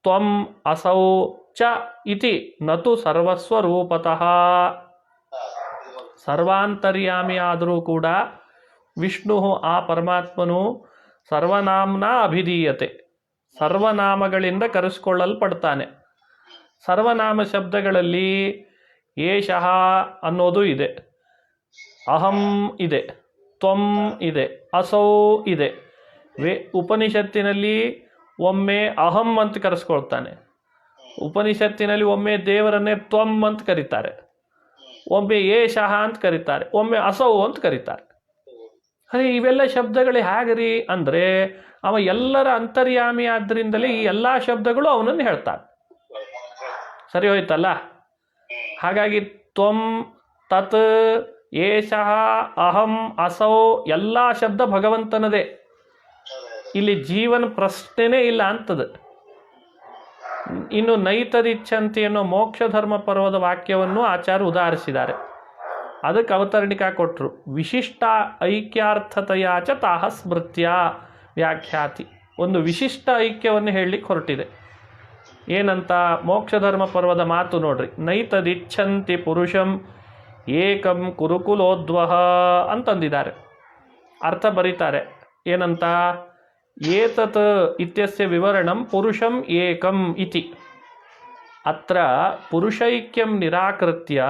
S1: ತ್ವಂ ಅಸೌ ಚ ಇತಿ ನತು ಸರ್ವಸ್ವರೂಪತಃ. ಸರ್ವಾಂತರ್ಯಾಮಿ ಆದರೂ ಕೂಡ ವಿಷ್ಣು ಆ ಪರಮಾತ್ಮನು ಸರ್ವನಾಮ್ನ ಅಭಿಧೀಯತೆ, ಸರ್ವನಾಮಗಳಿಂದ ಕರೆಸಿಕೊಳ್ಳಲ್ಪಡ್ತಾನೆ. ಸರ್ವನಾಮ ಶಬ್ದಗಳಲ್ಲಿ ಏಷಃ ಅನ್ನೋದು ಇದೆ, ಅಹಂ ಇದೆ, ತ್ವಂ ಇದೆ, ಅಸೌ ಇದೆ. ಉಪನಿಷತ್ತಿನಲ್ಲಿ ಒಮ್ಮೆ ಅಹಂ ಅಂತ ಕರೆಸ್ಕೊಳ್ತಾನೆ, ಉಪನಿಷತ್ತಿನಲ್ಲಿ ಒಮ್ಮೆ ದೇವರನ್ನೇ ತ್ವಂ ಅಂತ ಕರೀತಾರೆ, ಒಮ್ಮೆ ಏಷಃ ಅಂತ ಕರೀತಾರೆ, ಒಮ್ಮೆ ಅಸೌ ಅಂತ ಕರೀತಾರೆ. ಅರೆ ಇವೆಲ್ಲ ಶಬ್ದಗಳು ಹೇಗ್ರಿ ಅಂದರೆ ಅವ ಎಲ್ಲರ ಅಂತರ್ಯಾಮಿ ಆದ್ದರಿಂದಲೇ ಈ ಎಲ್ಲ ಶಬ್ದಗಳು ಅವನನ್ನು ಹೇಳ್ತಾರೆ. ಸರಿ ಹೋಯ್ತಲ್ಲ? ಹಾಗಾಗಿ ತ್ವಂ, ತತ್, ಏಷಃ, ಅಹಂ, ಅಸೌ ಎಲ್ಲ ಶಬ್ದ ಭಗವಂತನದೇ. ಇಲ್ಲಿ ಜೀವನ ಪ್ರಶ್ನೆನೇ ಇಲ್ಲ ಅಂತದ. ಇನ್ನು ನೈತದಿಚ್ಛಂತಿ ಅನ್ನೋ ಮೋಕ್ಷ ಧರ್ಮ ಪರ್ವದ ವಾಕ್ಯವನ್ನು ಆಚಾರ್ಯ ಉದಾಹರಿಸಿದ್ದಾರೆ. ಅದಕ್ಕೆ ಅವತರಣಿಕಾ ಕೊಟ್ಟರು. ವಿಶಿಷ್ಟ ಐಕ್ಯಾರ್ಥತೆಯ ಚ ತಾಹ ಸ್ಮೃತ್ಯ ವ್ಯಾಖ್ಯಾತಿ. ಒಂದು ವಿಶಿಷ್ಟ ಐಕ್ಯವನ್ನು ಹೇಳಲಿಕ್ಕೆ ಹೊರಟಿದೆ. ಏನಂತ? ಮೋಕ್ಷ ಧರ್ಮ ಪರ್ವದ ಮಾತು ನೋಡ್ರಿ. ನೈತದಿಚ್ಛಂತಿ ಪುರುಷಂ ಏಕಂ ಕುರುಕುಲೋದ್ವಹ ಅಂತಂದಿದ್ದಾರೆ. ಅರ್ಥ ಬರೀತಾರೆ ಏನಂತ? ಏತತ್ ಇತ್ಯಸ್ಯ ವಿವರಣಂ ಪುರುಷಂ ಏಕಂ ಇತಿ. ಅತ್ರ ಪುರುಷೈಕ್ಯಂ ನಿರಾಕೃತ್ಯ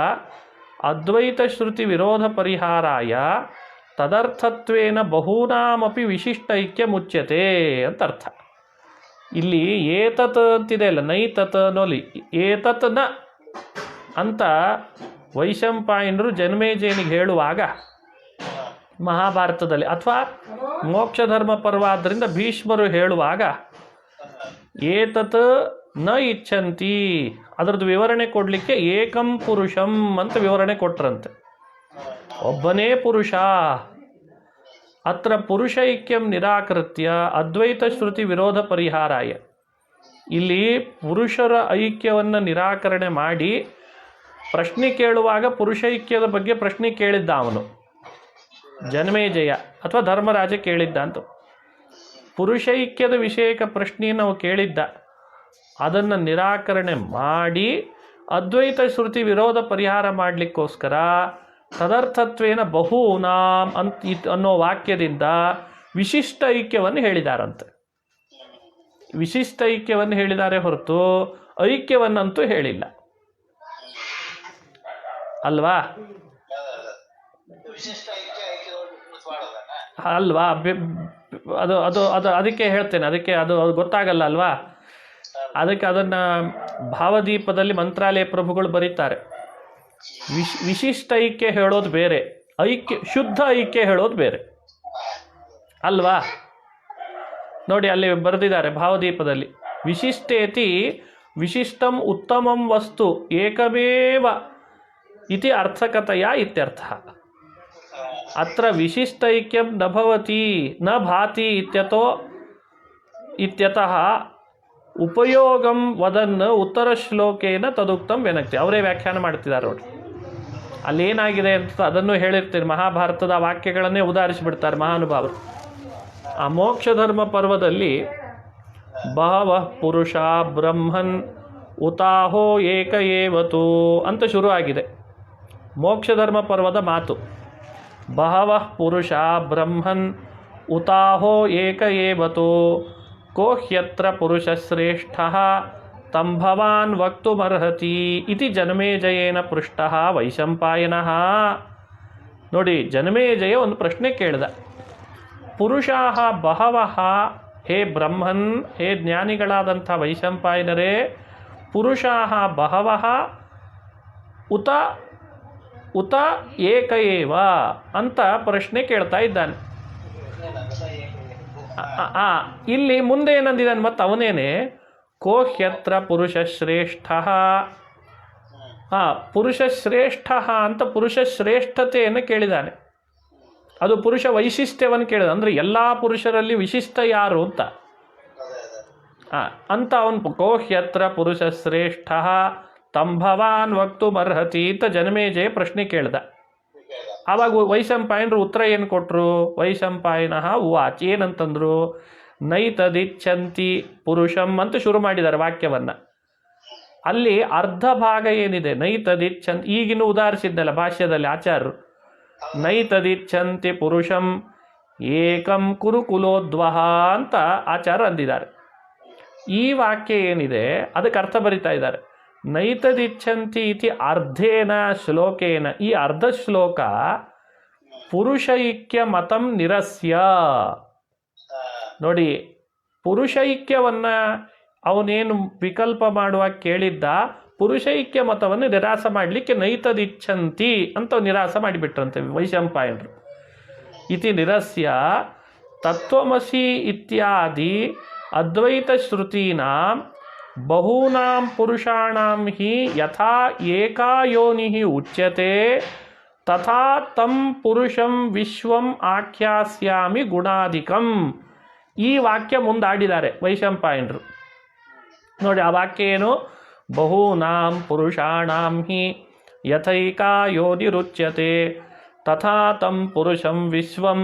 S1: ಅದ್ವೈತ ಶ್ರುತಿ ವಿರೋಧ ಪರಿಹಾರಾಯ ತದರ್ಥತ್ವೇನ ಬಹೂನಾಮಪಿ ವಿಶಿಷ್ಟೈಕ್ಯ ಮುಚ್ಯತೆ ಅಂತ ಅರ್ಥ. ಇಲ್ಲಿ ಏತತ್ ಅಂತಿದೆ ಅಲ್ಲ, ನೈತತ್ ಅನ್ನೋಲಿ ಏತತ್ ನ ಅಂತ ವೈಶಂಪಾಯನರು ಜನ್ಮೇಜಯನಿಗೆ ಹೇಳುವಾಗ ಮಹಾಭಾರತದಲ್ಲಿ, ಅಥವಾ ಮೋಕ್ಷ ಧರ್ಮ ಪರ್ವ ಆದ್ದರಿಂದ ಭೀಷ್ಮರು ಹೇಳುವಾಗ ಏತತ್ ನ ಇಚ್ಛಂತಿ ಅದರದ್ದು ವಿವರಣೆ ಕೊಡಲಿಕ್ಕೆ ಏಕಂ ಪುರುಷಂ ಅಂತ ವಿವರಣೆ ಕೊಟ್ರಂತೆ. ಒಬ್ಬನೇ ಪುರುಷ. ಅತ್ರ ಪುರುಷೈಕ್ಯಂ ನಿರಾಕೃತ್ಯ ಅದ್ವೈತ ಶ್ರುತಿ ವಿರೋಧ ಪರಿಹಾರಾಯ. ಇಲ್ಲಿ ಪುರುಷರ ಐಕ್ಯವನ್ನು ನಿರಾಕರಣೆ ಮಾಡಿ ಪ್ರಶ್ನೆ ಕೇಳುವಾಗ ಪುರುಷೈಕ್ಯದ ಬಗ್ಗೆ ಪ್ರಶ್ನೆ ಕೇಳಿದ್ದ ಅವನು, ಜನ್ಮೇಜಯ ಅಥವಾ ಧರ್ಮರಾಜ ಕೇಳಿದ್ದ ಅಂತ. ಪುರುಷೈಕ್ಯದ ವಿಷಯಕ ಪ್ರಶ್ನೆಯನ್ನು ನಾವು ಕೇಳಿದ್ದ, ಅದನ್ನು ನಿರಾಕರಣೆ ಮಾಡಿ ಅದ್ವೈತ ಶ್ರುತಿ ವಿರೋಧ ಪರಿಹಾರ ಮಾಡಲಿಕ್ಕೋಸ್ಕರ ತದರ್ಥತ್ವೇನ ಬಹೂನಾಂ ಅನ್ನೋ ವಾಕ್ಯದಿಂದ ವಿಶಿಷ್ಟ ಐಕ್ಯವನ್ನು ಹೇಳಿದಾರಂತೆ. ವಿಶಿಷ್ಟ ಐಕ್ಯವನ್ನು ಹೇಳಿದ್ದಾರೆ ಹೊರತು ಐಕ್ಯವನ್ನಂತೂ ಹೇಳಿಲ್ಲ ಅಲ್ವಾ? ಅಲ್ವಾ? ಅದು ಅದು ಅದು ಅದಕ್ಕೆ ಹೇಳ್ತೇನೆ, ಅದಕ್ಕೆ ಅದು ಗೊತ್ತಾಗಲ್ಲ ಅಲ್ವಾ? ಅದಕ್ಕೆ ಅದನ್ನು ಭಾವದೀಪದಲ್ಲಿ ಮಂತ್ರಾಲಯ ಪ್ರಭುಗಳು ಬರೀತಾರೆ. ವಿಶಿಷ್ಟ ಐಕ್ಯ ಹೇಳೋದು ಬೇರೆ, ಶುದ್ಧ ಐಕ್ಯ ಹೇಳೋದು ಬೇರೆ ಅಲ್ವಾ? ನೋಡಿ ಅಲ್ಲಿ ಬರೆದಿದ್ದಾರೆ ಭಾವದೀಪದಲ್ಲಿ, ವಿಶಿಷ್ಟೇತಿ ವಿಶಿಷ್ಟಂ ಉತ್ತಮಂ ವಸ್ತು ಏಕಮೇವ ಇತಿ ಅರ್ಥಕತೆಯ ಇತ್ಯರ್ಥ. ಅತ್ರ ವಿಶಿಷ್ಟೈಕ್ಯಂ ನ ಭವತಿ ನ ಭಾತಿ ಇತ್ಯತಃ ಉಪಯೋಗಂ ವದನ್ ಉತ್ತರ ಶ್ಲೋಕೇನ ತದುಕ್ತಂ ವ್ಯನಕ್ತಿ. ಅವರೇ ವ್ಯಾಖ್ಯಾನ ಮಾಡ್ತಿದ್ದಾರೆ ನೋಡಿ. ಅಲ್ಲೇನಾಗಿದೆ ಅಂತ ಅದನ್ನು ಹೇಳಿರ್ತೀರಿ, ಮಹಾಭಾರತದ ವಾಕ್ಯಗಳನ್ನೇ ಉದಾಹರಿಸಿಬಿಡ್ತಾರೆ ಮಹಾನುಭಾವರು. ಆ ಮೋಕ್ಷ ಧರ್ಮ ಪರ್ವದಲ್ಲಿ ಬಹವಃ ಪುರುಷ ಬ್ರಹ್ಮನ್ ಉತಾಹೋ ಏಕ ಏವತು ಅಂತ ಶುರು ಆಗಿದೆ ಮೋಕ್ಷ ಧರ್ಮ ಪರ್ವದ ಮಾತು. ಬಹವಃ ಪುರುಷ ಬ್ರಹ್ಮನ್ ಉತಾಹೋ ಏಕ ಏವತು ಕೋ ಹ್ಯತ್ರ ಪುರುಷಶ್ರೇಷ್ಠಃ ತಂ ಭವಾನ್ ವಕ್ತುಮರ್ಹತಿ ಇತಿ ಜನಮೇಜಯೇನ ಪೃಷ್ಟಃ ವೈಶಂಪಾಯನಃ. ನೋಡಿ, ಜನಮೇಜಯ ಒಂದು ಪ್ರಶ್ನೆ ಕೇಳಿದ. ಪುರುಷಾಃ ಬಹವಃ, ಹೇ ಬ್ರಹ್ಮನ್, ಹೇ ಜ್ಞಾನಿಗಳಾದಂಥ ವೈಶಂಪಾಯನರೇ, ಪುರುಷಾಃ ಬಹವಃ ಉತ ಉತ ಏಕ ಏವ ಅಂತ ಪ್ರಶ್ನೆ ಕೇಳ್ತಾ ಇದ್ದಾನೆ. ಇಲ್ಲಿ ಮುಂದೆ ಏನಂದಿದ್ದಾನೆ ಮತ್ತೆ ಅವನೇನೆ, ಕೋ ಹ್ಯತ್ರ ಪುರುಷಶ್ರೇಷ್ಠ. ಪುರುಷಶ್ರೇಷ್ಠ ಅಂತ ಪುರುಷಶ್ರೇಷ್ಠತೆಯನ್ನು ಕೇಳಿದ್ದಾನೆ. ಅದು ಪುರುಷ ವೈಶಿಷ್ಟ್ಯವನ್ನು ಕೇಳಿದ, ಅಂದರೆ ಎಲ್ಲ ಪುರುಷರಲ್ಲಿ ವಿಶಿಷ್ಟ ಯಾರು ಅಂತ ಅವನು ಕೋ ಹ್ಯತ್ರ ಪುರುಷಶ್ರೇಷ್ಠ ತಂ ಭವಾನ್ ವಕ್ತುಮರ್ಹತಿ ಅಂತ ಜನಮೇಜಯ ಪ್ರಶ್ನೆ ಕೇಳ್ದ. ಆವಾಗ ವೈಶಂಪಾಯನರು ಉತ್ತರ ಏನು ಕೊಟ್ಟರು? ವೈಶಂಪಾಯನಃ ಉವಾಚ, ಏನಂತಂದ್ರು? ನೈತದಿಚ್ಛಂತಿ ಪುರುಷಂ ಅಂತ ಶುರು ಮಾಡಿದ್ದಾರೆ ವಾಕ್ಯವನ್ನು. ಅಲ್ಲಿ ಅರ್ಧ ಭಾಗ ಏನಿದೆ ನೈತದಿಚ್ಛಂತಿ, ಈಗಿನ ಉದಾಹರಿಸಿದ್ದಲ್ಲ ಭಾಷ್ಯದಲ್ಲಿ ಆಚಾರ್ಯರು, ನೈತದಿಚ್ಛಂತಿ ಪುರುಷಂ ಏಕಂ ಕುರುಕುಲೋದ್ವಹ ಅಂತ ಆಚಾರ್ಯ ಅಂದಿದ್ದಾರೆ. ಈ ವಾಕ್ಯ ಏನಿದೆ ಅದಕ್ಕೆ ಅರ್ಥ ಬರಿತಾ ಇದ್ದಾರೆ. ನೈತದಿಚ್ಛಂತಿ ಇತಿ ಅರ್ಧೇನ ಶ್ಲೋಕೇನ, ಈ ಅರ್ಧ ಶ್ಲೋಕ ಪುರುಷೈಕ್ಯ ಮತಂ ನಿರಸ್ಯ. ನೋಡಿ, ಪುರುಷೈಕ್ಯವನ್ನು ಅವನೇನು ವಿಕಲ್ಪ ಮಾಡುವಾಗ ಕೇಳಿದ್ದ, ಪುರುಷೈಕ್ಯ ಮತವನ್ನು ನಿರಾಸ ಮಾಡಲಿಕ್ಕೆ ನೈತದಿಚ್ಛಂತಿ ಅಂತ ನಿರಾಸ ಮಾಡಿಬಿಟ್ರಂತೆ ವೈಶಂಪಾಯನರು. ಇತಿ ನಿರಸ್ಯ ತತ್ವಮಸಿ ಇತ್ಯಾದಿ ಅದ್ವೈತ ಶ್ರುತೀನಾಂ ಬಹೂನಾಂ ಪುರುಷಾಣಾಂ ಹಿ ಯಥಾ ಏಕಾ ಯೋನಿಃ ಉಚ್ಯತೆ ತಥಾ ತಂ ಪುರುಷಂ ವಿಶ್ವಂ ಆಖ್ಯಾಸ್ಯಾಮಿ ಗುಣಾಧಿಕಂ. ಈ ವಾಕ್ಯ ಮುಂದಾಡಿದ್ದಾರೆ ವೈಶಂಪಾಯನರು. ನೋಡಿ, ಆ ವಾಕ್ಯ ಏನು? ಬಹೂನಾಂ ಪುರುಷಾಣಾಂ ಹಿ ಯಥೈಕಾ ಯೋನಿರುಚ್ಯತೆ ತಥಾ ತಂ ಪುರುಷಂ ವಿಶ್ವಂ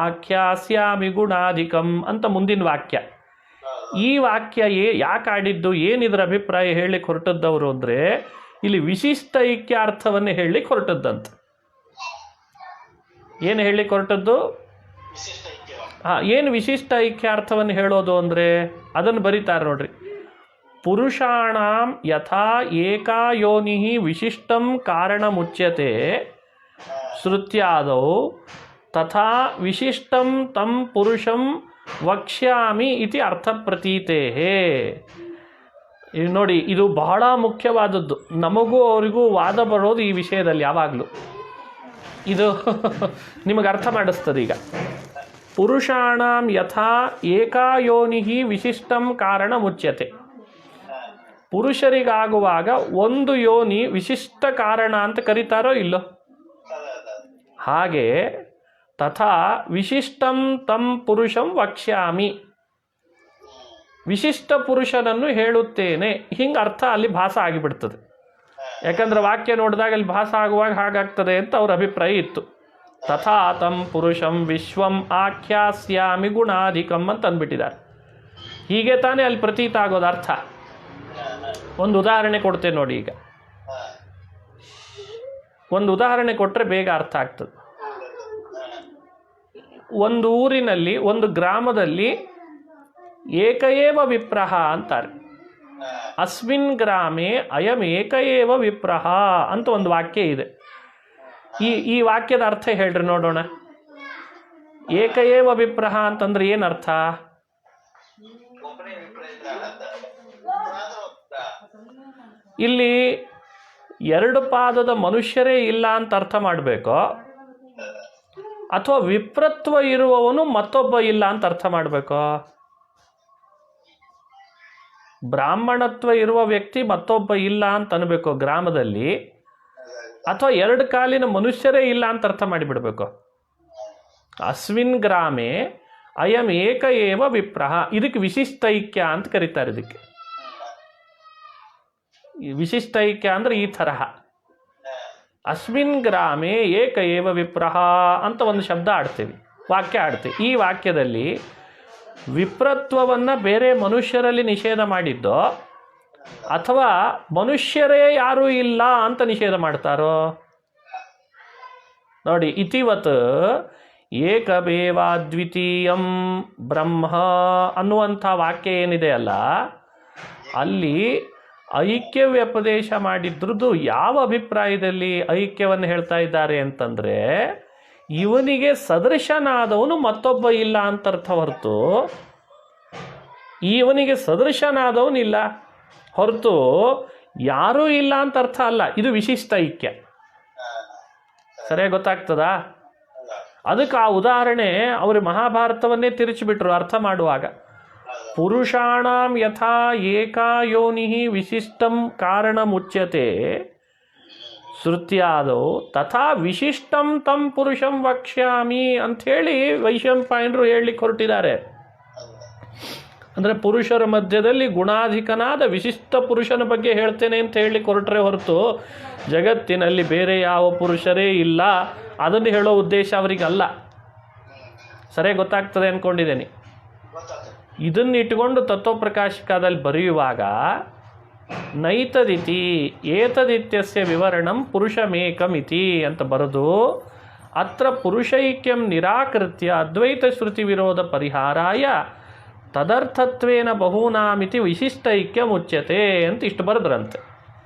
S1: ಆಖ್ಯಾಸ್ಯಾಮಿ ಗುಣಾಧಿಕಂ ಅಂತ ಮುಂದಿನ ವಾಕ್ಯ. ಈ ವಾಕ್ಯ ಯಾಕೆ ಆಡಿದ್ದು, ಏನಿದ್ರ ಅಭಿಪ್ರಾಯ ಹೇಳಲಿಕ್ಕೆ ಹೊರಟದ್ದವರು ಅಂದರೆ, ಇಲ್ಲಿ ವಿಶಿಷ್ಟ ಐಕ್ಯಾರ್ಥವನ್ನು ಹೇಳಲಿಕ್ಕೆ ಹೊರಟದ್ದಂತ. ಏನು ಹೇಳಲಿಕ್ಕೆ ಹೊರಟದ್ದು? ಏನು ವಿಶಿಷ್ಟ ಐಕ್ಯಾರ್ಥವನ್ನು ಹೇಳೋದು ಅಂದರೆ ಅದನ್ನು ಬರೀತಾರೆ ನೋಡ್ರಿ. ಪುರುಷಾಣಾಂ ಯಥಾ ಏಕಾ ಯೋನಿಃ ವಿಶಿಷ್ಟಂ ಕಾರಣಮುಚ್ಯತೆ ಶ್ರುತ್ಯಾದೌ ತಥಾ ವಿಶಿಷ್ಟಂ ತಂ ಪುರುಷಂ ವಕ್ಷ್ಯಾಮಿ ಇತಿ ಅರ್ಥ ಪ್ರತೀತೇಹೇ. ನೋಡಿ, ಇದು ಬಹಳ ಮುಖ್ಯವಾದದ್ದು. ನಮಗೂ ಅವರಿಗೂ ವಾದ ಬರೋದು ಈ ವಿಷಯದಲ್ಲಿ ಯಾವಾಗಲೂ. ಇದು ನಿಮಗೆ ಅರ್ಥ ಮಾಡಿಸ್ತದೆ. ಈಗ ಪುರುಷಾಣಾಂ ಯಥಾ ಏಕಾ ಯೋನಿಃ ವಿಶಿಷ್ಟಂ ಕಾರಣ ಮುಚ್ಯತೆ, ಪುರುಷರಿಗಾಗುವಾಗ ಒಂದು ಯೋನಿ ವಿಶಿಷ್ಟ ಕಾರಣ ಅಂತ ಕರೀತಾರೋ ಇಲ್ಲೋ, ಹಾಗೆ ತಥಾ ವಿಶಿಷ್ಟಂ ತಂ ಪುರುಷಂ ವಕ್ಷ್ಯಾಮಿ, ವಿಶಿಷ್ಟ ಪುರುಷನನ್ನು ಹೇಳುತ್ತೇನೆ. ಹಿಂಗೆ ಅರ್ಥ ಅಲ್ಲಿ ಭಾಸ ಆಗಿಬಿಡ್ತದೆ. ಯಾಕಂದ್ರೆ ವಾಕ್ಯ ನೋಡಿದಾಗ ಅಲ್ಲಿ ಭಾಸ ಆಗುವಾಗ ಹಾಗಾಗ್ತದೆ ಅಂತ ಅವ್ರ ಅಭಿಪ್ರಾಯ ಇತ್ತು. ತಥಾ ತಂ ಪುರುಷಂ ವಿಶ್ವಂ ಆಖ್ಯಾಸ್ಯಾಮಿ ಗುಣಾಧಿಕಂ ಅಂತ ಅಂದ್ಬಿಟ್ಟಿದ್ದಾರೆ. ಹೀಗೆ ತಾನೇ ಅಲ್ಲಿ ಪ್ರತೀತ ಆಗೋದು ಅರ್ಥ. ಒಂದು ಉದಾಹರಣೆ ಕೊಡ್ತೇನೆ ನೋಡಿ. ಈಗ ಒಂದು ಉದಾಹರಣೆ ಕೊಟ್ಟರೆ ಬೇಗ ಅರ್ಥ ಆಗ್ತದೆ. ಒಂದು ಊರಿನಲ್ಲಿ, ಒಂದು ಗ್ರಾಮದಲ್ಲಿ ಏಕಏವ ವಿಪ್ರಹ ಅಂತಾರೆ. ಅಸ್ಮಿನ್ ಗ್ರಾಮೇ ಅಯಂ ಏಕಏವ ವಿಪ್ರಹ ಅಂತ ಒಂದು ವಾಕ್ಯ ಇದೆ. ಈ ವಾಕ್ಯದ ಅರ್ಥ ಹೇಳ್ರಿ ನೋಡೋಣ. ಏಕಏವ ವಿಪ್ರಹ ಅಂತಂದ್ರೆ ಏನರ್ಥ? ಇಲ್ಲಿ ಎರಡು ಪಾದದ ಮನುಷ್ಯರೇ ಇಲ್ಲ ಅಂತ ಅರ್ಥ ಮಾಡಬೇಕೋ ಅಥವಾ ವಿಪ್ರತ್ವ ಇರುವವನು ಮತ್ತೊಬ್ಬ ಇಲ್ಲ ಅಂತ ಅರ್ಥ ಮಾಡಬೇಕೋ? ಬ್ರಾಹ್ಮಣತ್ವ ಇರುವ ವ್ಯಕ್ತಿ ಮತ್ತೊಬ್ಬ ಇಲ್ಲ ಅಂತ ಅನ್ಬೇಕು ಗ್ರಾಮದಲ್ಲಿ, ಅಥವಾ ಎರಡು ಕಾಲಿನ ಮನುಷ್ಯರೇ ಇಲ್ಲ ಅಂತ ಅರ್ಥ ಮಾಡಿಬಿಡ್ಬೇಕು? ಅಸ್ಮಿನ್ ಗ್ರಾಮೇ ಅಯಂ ಏಕ ಏವ ವಿಪ್ರಹ, ಇದಕ್ಕೆ ವಿಶಿಷ್ಟೈಕ್ಯ ಅಂತ ಕರೀತಾರೆ. ಇದಕ್ಕೆ ವಿಶಿಷ್ಟೈಕ್ಯ ಅಂದ್ರೆ ಈ ತರಹ. ಅಸ್ಮಿನ್ ಗ್ರಾಮೇ ಏಕ ಏವ ವಿಪ್ರಹ ಅಂತ ಒಂದು ಶಬ್ದ ಆಡ್ತೀವಿ, ವಾಕ್ಯ ಆಡ್ತೀವಿ. ಈ ವಾಕ್ಯದಲ್ಲಿ ವಿಪ್ರತ್ವವನ್ನು ಬೇರೆ ಮನುಷ್ಯರಲ್ಲಿ ನಿಷೇಧ ಮಾಡಿದ್ದೋ ಅಥವಾ ಮನುಷ್ಯರೇ ಯಾರೂ ಇಲ್ಲ ಅಂತ ನಿಷೇಧ ಮಾಡ್ತಾರೋ? ನೋಡಿ, ಇತಿವತ್ ಏಕಮೇವಾದ್ವಿತೀಯಂ ಬ್ರಹ್ಮ ಅನ್ನುವಂಥ ವಾಕ್ಯ ಏನಿದೆ ಅಲ್ಲ, ಅಲ್ಲಿ ಐಕ್ಯ ವ್ಯಪದೇಶ ಮಾಡಿದ್ರದ್ದು ಯಾವ ಅಭಿಪ್ರಾಯದಲ್ಲಿ ಐಕ್ಯವನ್ನು ಹೇಳ್ತಾ ಇದ್ದಾರೆ ಅಂತಂದರೆ, ಇವನಿಗೆ ಸದೃಶನಾದವನು ಮತ್ತೊಬ್ಬ ಇಲ್ಲ ಅಂತ ಅರ್ಥ ಹೊರತು ಇವನಿಗೆ ಸದೃಶನಾದವನಿಲ್ಲ ಹೊರತು ಯಾರೂ ಇಲ್ಲ ಅಂತ ಅರ್ಥ ಅಲ್ಲ. ಇದು ವಿಶಿಷ್ಟ ಐಕ್ಯ. ಸರಿಯಾಗಿ ಗೊತ್ತಾಗ್ತದಾ? ಅದಕ್ಕೆ ಆ ಉದಾಹರಣೆ ಅವರು ಮಹಾಭಾರತವನ್ನೇ ತಿರುಚಿಬಿಟ್ರು ಅರ್ಥ ಮಾಡುವಾಗ. ಪುರುಷಾಣಾಂ ಯಥಾ ಏಕಾ ಯೋನಿ ವಿಶಿಷ್ಟಂ ಕಾರಣ ಮುಚ್ಯತೆ ಶ್ರುತ್ಯಾದೌ ತಥಾ ವಿಶಿಷ್ಟಂ ತಂ ಪುರುಷಂ ವಕ್ಷ್ಯಾಮಿ ಅಂಥೇಳಿ ವೈಶಂಪಾಯನರು ಹೇಳಲಿಕ್ಕೆ ಹೊರಟಿದ್ದಾರೆ. ಅಂದರೆ ಪುರುಷರ ಮಧ್ಯದಲ್ಲಿ ಗುಣಾಧಿಕನಾದ ವಿಶಿಷ್ಟ ಪುರುಷನ ಬಗ್ಗೆ ಹೇಳ್ತೇನೆ ಅಂತ ಹೇಳಲಿಕ್ಕೆ ಹೊರಟ್ರೆ ಹೊರತು ಜಗತ್ತಿನಲ್ಲಿ ಬೇರೆ ಯಾವ ಪುರುಷರೇ ಇಲ್ಲ ಅದನ್ನು ಹೇಳೋ ಉದ್ದೇಶ ಅವರಿಗಲ್ಲ. ಸರಿಯಾಗಿ ಗೊತ್ತಾಗ್ತದೆ ಅಂದ್ಕೊಂಡಿದ್ದೇನೆ. ಇದನ್ನಿಟ್ಟುಕೊಂಡು ತತ್ವಪ್ರಕಾಶಿಕಾದಲ್ಲಿ ಬರೆಯುವಾಗ ನೈತದಿತಿ ಏತದಿತ್ಯಸ್ಯ ವಿವರಣಂ ಪುರುಷಮೇಕಮಿತಿ ಅಂತ ಬರೆದು ಅತ್ರ ಪುರುಷೈಕ್ಯಂ ನಿರಾಕೃತ್ಯ ಅದ್ವೈತ ಶ್ರುತಿ ವಿರೋಧ ಪರಿಹಾರಾಯ ತದರ್ಥತ್ವೇನ ಬಹೂನಾಮಿತಿ ವಿಶಿಷ್ಟೈಕ್ಯ ಮುಚ್ಯತೆ ಅಂತ ಇಷ್ಟು ಬರೆದ್ರಂತೆ.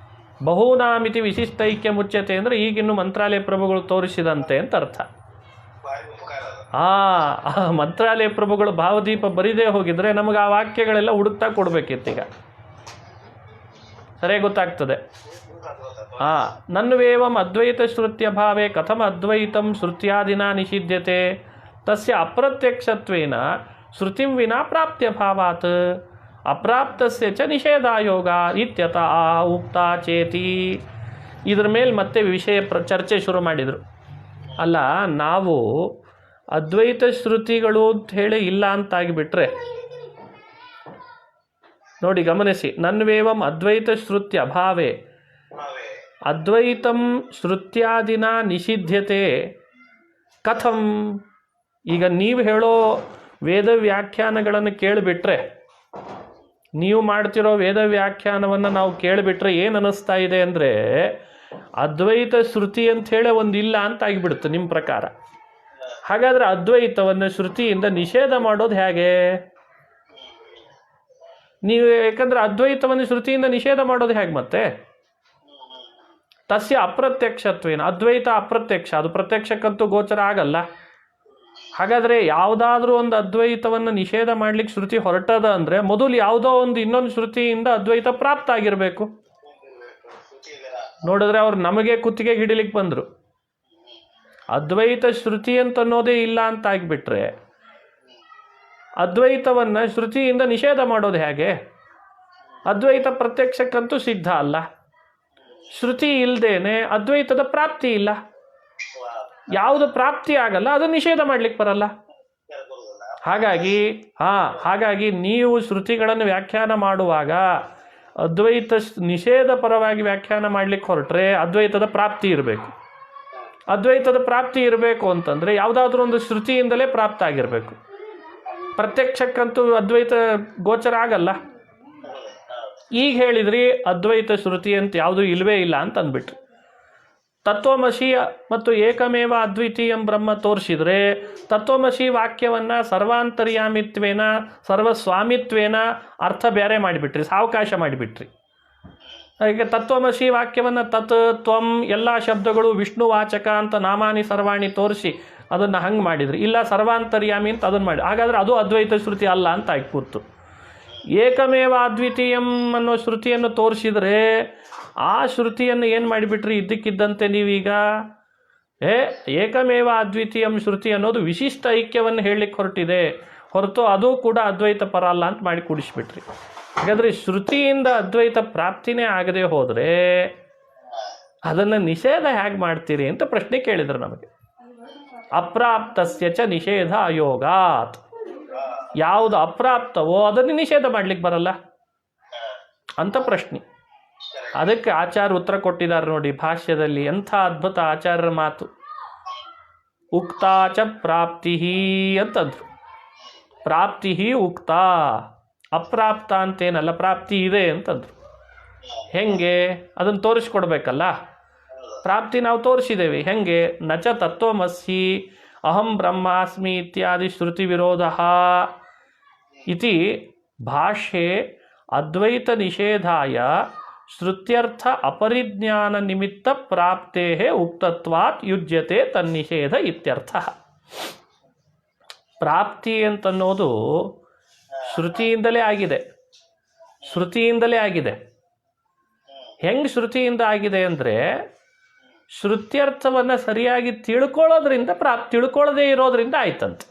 S1: ಬಹೂನಾಮಿತಿ ವಿಶಿಷ್ಟೈಕ್ಯ ಮುಚ್ಯತೆ ಅಂದರೆ ಈಗಿನ್ನು ಮಂತ್ರಾಲಯ ಪ್ರಭುಗಳು ತೋರಿಸಿದಂತೆ ಅಂತ ಅರ್ಥ. ಮಂತ್ರಾಲಯ ಪ್ರಭುಗಳು ಭಾವದೀಪ ಬರಿದೇ ಹೋಗಿದ್ರೆ ನಮಗೆ ಆ ವಾಕ್ಯಗಳೆಲ್ಲ ಹುಡುಕ್ತಾ ಕೊಡಬೇಕಿತ್ತೀಗ. ಸರಿಯಾಗಿ ಗೊತ್ತಾಗ್ತದೆ. ನನ್ವೇವಂ ಅದ್ವೈತ ಶ್ರುತ್ಯ ಭಾವೇ ಕಥಮ ಅದ್ವೈತಂ ಶ್ರುತ್ಯಾದಿನ ನಿಷಿಧ್ಯತೆ ತಸ್ಯ ಅಪ್ರತ್ಯಕ್ಷತ್ವೇನ ಶ್ರುತಿಂ ವಿನಾ ಪ್ರಾಪ್ತ್ಯ ಭಾವಾತ್ ಅಪ್ರಾಪ್ತಸ್ಯ ಚ ನಿಷೇಧಾಯೋಗ ಇತ್ಯತಃ ಉಕ್ತಾ ಚೇತಿ. ಇದ್ರ ಮೇಲೆ ಮತ್ತೆ ವಿಷಯ ಚರ್ಚೆ ಶುರು ಮಾಡಿದರು. ಅಲ್ಲ, ನಾವು ಅದ್ವೈತ ಶ್ರುತಿಗಳು ಅಂತ ಹೇಳಿ ಇಲ್ಲ ಅಂತಾಗಿಬಿಟ್ರೆ ನೋಡಿ, ಗಮನಿಸಿ, ನನ್ವೇವಂ ಅದ್ವೈತ ಶ್ರುತ್ಯ ಅಭಾವೇ ಅದ್ವೈತಂ ಶ್ರುತ್ಯಾದಿನ ನಿಷಿಧ್ಯತೆ ಕಥಂ. ಈಗ ನೀವು ಹೇಳೋ ವೇದ ವ್ಯಾಖ್ಯಾನಗಳನ್ನು ಕೇಳಿಬಿಟ್ರೆ, ನೀವು ಮಾಡ್ತಿರೋ ವೇದ ವ್ಯಾಖ್ಯಾನವನ್ನು ನಾವು ಕೇಳಿಬಿಟ್ರೆ ಏನು ಅನ್ನಿಸ್ತಾ ಇದೆ ಅಂದರೆ ಅದ್ವೈತ ಶ್ರುತಿ ಅಂಥೇಳಿ ಒಂದು ಇಲ್ಲ ಅಂತ ಆಗಿಬಿಡುತ್ತೆ ನಿಮ್ಮ ಪ್ರಕಾರ. ಹಾಗಾದರೆ ಅದ್ವೈತವನ್ನು ಶ್ರುತಿಯಿಂದ ನಿಷೇಧ ಮಾಡೋದು ಹೇಗೆ ನೀವು? ಯಾಕಂದರೆ ಅದ್ವೈತವನ್ನು ಶ್ರುತಿಯಿಂದ ನಿಷೇಧ ಮಾಡೋದು ಹೇಗೆ ಮತ್ತೆ? ತಸ್ಯ ಅಪ್ರತ್ಯಕ್ಷತ್ವೇನ, ಅದ್ವೈತ ಅಪ್ರತ್ಯಕ್ಷ, ಅದು ಪ್ರತ್ಯಕ್ಷಕ್ಕಂತೂ ಗೋಚರ ಆಗಲ್ಲ. ಹಾಗಾದರೆ ಯಾವುದಾದ್ರೂ ಒಂದು ಅದ್ವೈತವನ್ನು ನಿಷೇಧ ಮಾಡ್ಲಿಕ್ಕೆ ಶ್ರುತಿ ಹೊರಟದ ಅಂದರೆ ಮೊದಲು ಯಾವುದೋ ಒಂದು ಇನ್ನೊಂದು ಶ್ರುತಿಯಿಂದ ಅದ್ವೈತ ಪ್ರಾಪ್ತ ಆಗಿರಬೇಕು. ನೋಡಿದ್ರೆ ಅವ್ರು ನಮಗೆ ಕುತ್ತಿಗೆ ಹಿಡಿಲಿಕ್ಕೆ ಬಂದರು. ಅದ್ವೈತ ಶ್ರುತಿ ಅಂತ ಅನ್ನೋದೇ ಇಲ್ಲ ಅಂತ ಆಗಿಬಿಟ್ರೆ ಅದ್ವೈತವನ್ನು ಶ್ರುತಿಯಿಂದ ನಿಷೇಧ ಮಾಡೋದು ಹೇಗೆ? ಅದ್ವೈತ ಪ್ರತ್ಯಕ್ಷಕ್ಕಂತೂ ಸಿದ್ಧ ಅಲ್ಲ. ಶ್ರುತಿ ಇಲ್ಲದೇನೆ ಅದ್ವೈತದ ಪ್ರಾಪ್ತಿ ಇಲ್ಲ. ಯಾವುದು ಪ್ರಾಪ್ತಿ ಆಗಲ್ಲ ಅದು ನಿಷೇಧ ಮಾಡ್ಲಿಕ್ಕೆ ಬರಲ್ಲ. ಹಾಗಾಗಿ ನೀವು ಶ್ರುತಿಗಳನ್ನು ವ್ಯಾಖ್ಯಾನ ಮಾಡುವಾಗ ಅದ್ವೈತ ನಿಷೇಧ ಪರವಾಗಿ ವ್ಯಾಖ್ಯಾನ ಮಾಡ್ಲಿಕ್ಕೆ ಹೊರಟ್ರೆ ಅದ್ವೈತದ ಪ್ರಾಪ್ತಿ ಇರಬೇಕು. ಅದ್ವೈತದ ಪ್ರಾಪ್ತಿ ಇರಬೇಕು ಅಂತಂದರೆ ಯಾವುದಾದ್ರೂ ಒಂದು ಶ್ರುತಿಯಿಂದಲೇ ಪ್ರಾಪ್ತ ಆಗಿರಬೇಕು. ಪ್ರತ್ಯಕ್ಷಕ್ಕಂತೂ ಅದ್ವೈತ ಗೋಚರ ಆಗಲ್ಲ. ಈಗ ಹೇಳಿದ್ರಿ ಅದ್ವೈತ ಶ್ರುತಿ ಅಂತ ಯಾವುದೂ ಇಲ್ಲವೇ ಇಲ್ಲ ಅಂತ ಅಂದ್ಬಿಟ್ರು. ತತ್ವಮಸಿ ಮತ್ತು ಏಕಮೇವ ಅದ್ವಿತೀಯಂ ಬ್ರಹ್ಮ ತೋರಿಸಿದರೆ ತತ್ವಮಸಿ ವಾಕ್ಯವನ್ನು ಸರ್ವಾಂತರ್ಯಾಮಿತ್ವೇನ ಸರ್ವಸ್ವಾಮಿತ್ವೇನ ಅರ್ಥ ಬೇರೆ ಮಾಡಿಬಿಟ್ರಿ, ಸಾವಕಾಶ ಮಾಡಿಬಿಟ್ರಿ. ಈಗ ತತ್ವಮಸಿ ವಾಕ್ಯವನ್ನು ತತ್ ತ್ವಂ ಎಲ್ಲ ಶಬ್ದಗಳು ವಿಷ್ಣುವಾಚಕ ಅಂತ ನಾಮಾನಿ ಸರ್ವಾಣಿ ತೋರಿಸಿ ಅದನ್ನು ಹಂಗೆ ಮಾಡಿದ್ರಿ. ಇಲ್ಲ ಸರ್ವಾಂತರ್ಯಾಮಿ ಅಂತ ಅದನ್ನು ಮಾಡಿ, ಹಾಗಾದರೆ ಅದು ಅದ್ವೈತ ಶ್ರುತಿ ಅಲ್ಲ ಅಂತ ಆಗಿ ಕೂತು. ಏಕಮೇವ ಅದ್ವಿತೀಯಂ ಅನ್ನೋ ಶ್ರುತಿಯನ್ನು ತೋರಿಸಿದರೆ ಆ ಶ್ರುತಿಯನ್ನು ಏನು ಮಾಡಿಬಿಟ್ರಿ ಇದ್ದಕ್ಕಿದ್ದಂತೆ ನೀವೀಗ ಏಕಮೇವ ಅದ್ವಿತೀಯಂ ಶ್ರುತಿ ಅನ್ನೋದು ವಿಶಿಷ್ಟ ಐಕ್ಯವನ್ನು ಹೇಳಲಿಕ್ಕೆ ಹೊರಟಿದೆ ಹೊರತು ಅದು ಕೂಡ ಅದ್ವೈತ ಪರ ಅಲ್ಲ ಅಂತ ಮಾಡಿ ಕೂಡಿಸ್ಬಿಟ್ರಿ. ಹಾಗಾದರೆ ಶ್ರುತಿಯಿಂದ ಅದ್ವೈತ ಪ್ರಾಪ್ತಿನೇ ಆಗದೆ ಹೋದರೆ ಅದನ್ನು ನಿಷೇಧ ಹೇಗೆ ಮಾಡ್ತೀರಿ ಅಂತ ಪ್ರಶ್ನೆ ಕೇಳಿದ್ರು ನಮಗೆ. ಅಪ್ರಾಪ್ತಸ್ಯ ಚ ನಿಷೇಧ ಅಯೋಗಾತ್, ಯಾವುದು ಅಪ್ರಾಪ್ತವೋ ಅದನ್ನು ನಿಷೇಧ ಮಾಡ್ಲಿಕ್ಕೆ ಬರಲ್ಲ ಅಂತ ಪ್ರಶ್ನೆ. ಅದಕ್ಕೆ ಆಚಾರ್ಯ ಉತ್ತರ ಕೊಟ್ಟಿದ್ದಾರೆ ನೋಡಿ ಭಾಷ್ಯದಲ್ಲಿ. ಎಂಥ ಅದ್ಭುತ ಆಚಾರ್ಯರ ಮಾತು. ಉಕ್ತಾಚ ಪ್ರಾಪ್ತಿ ಅಂತಂದ್ರು. ಪ್ರಾಪ್ತಿ ಉಕ್ತ, ಅಪ್ರಾಪ್ತ ಅಂತೇನಲ್ಲ, ಪ್ರಾಪ್ತಿ ಇದೆ ಅಂತಂದ್ರು. ಹೆಂಗೆ ಅದನ್ನು ತೋರಿಸ್ಕೊಡ್ಬೇಕಲ್ಲ. ಪ್ರಾಪ್ತಿ ನಾವು ತೋರಿಸಿದ್ದೇವೆ. ಹೆಂಗೆ? ನಚ ತತ್ವಮಸಿ ಅಹಂ ಬ್ರಹ್ಮಾಸ್ಮಿ ಇತ್ಯಾದಿ ಶ್ರುತಿ ವಿರೋಧ ಇತಿ ಭಾಷ್ಯೆ ಅದ್ವೈತ ನಿಷೇಧಾಯ ಶ್ರುತ್ಯರ್ಥ ಅಪರಿಜ್ಞಾನ ನಿಮಿತ್ತ ಪ್ರಾಪ್ತೇ ಉಕ್ತತ್ವಾತ್ ಯುಜ್ಯತೆ ತನ್ನಿಷೇಧ ಇತ್ಯರ್ಥ. ಪ್ರಾಪ್ತಿ ಅಂತನ್ನೋದು ಶ್ರುತಿಯಿಂದಲೇ ಆಗಿದೆ. ಶ್ರುತಿಯಿಂದಲೇ ಆಗಿದೆ. ಹೆಂಗೆ ಶ್ರುತಿಯಿಂದ ಆಗಿದೆ ಅಂದರೆ ಶ್ರುತ್ಯರ್ಥವನ್ನು ಸರಿಯಾಗಿ ತಿಳ್ಕೊಳ್ಳೋದ್ರಿಂದ ತಿಳ್ಕೊಳ್ಳದೇ ಇರೋದ್ರಿಂದ ಆಯ್ತಂತೆ.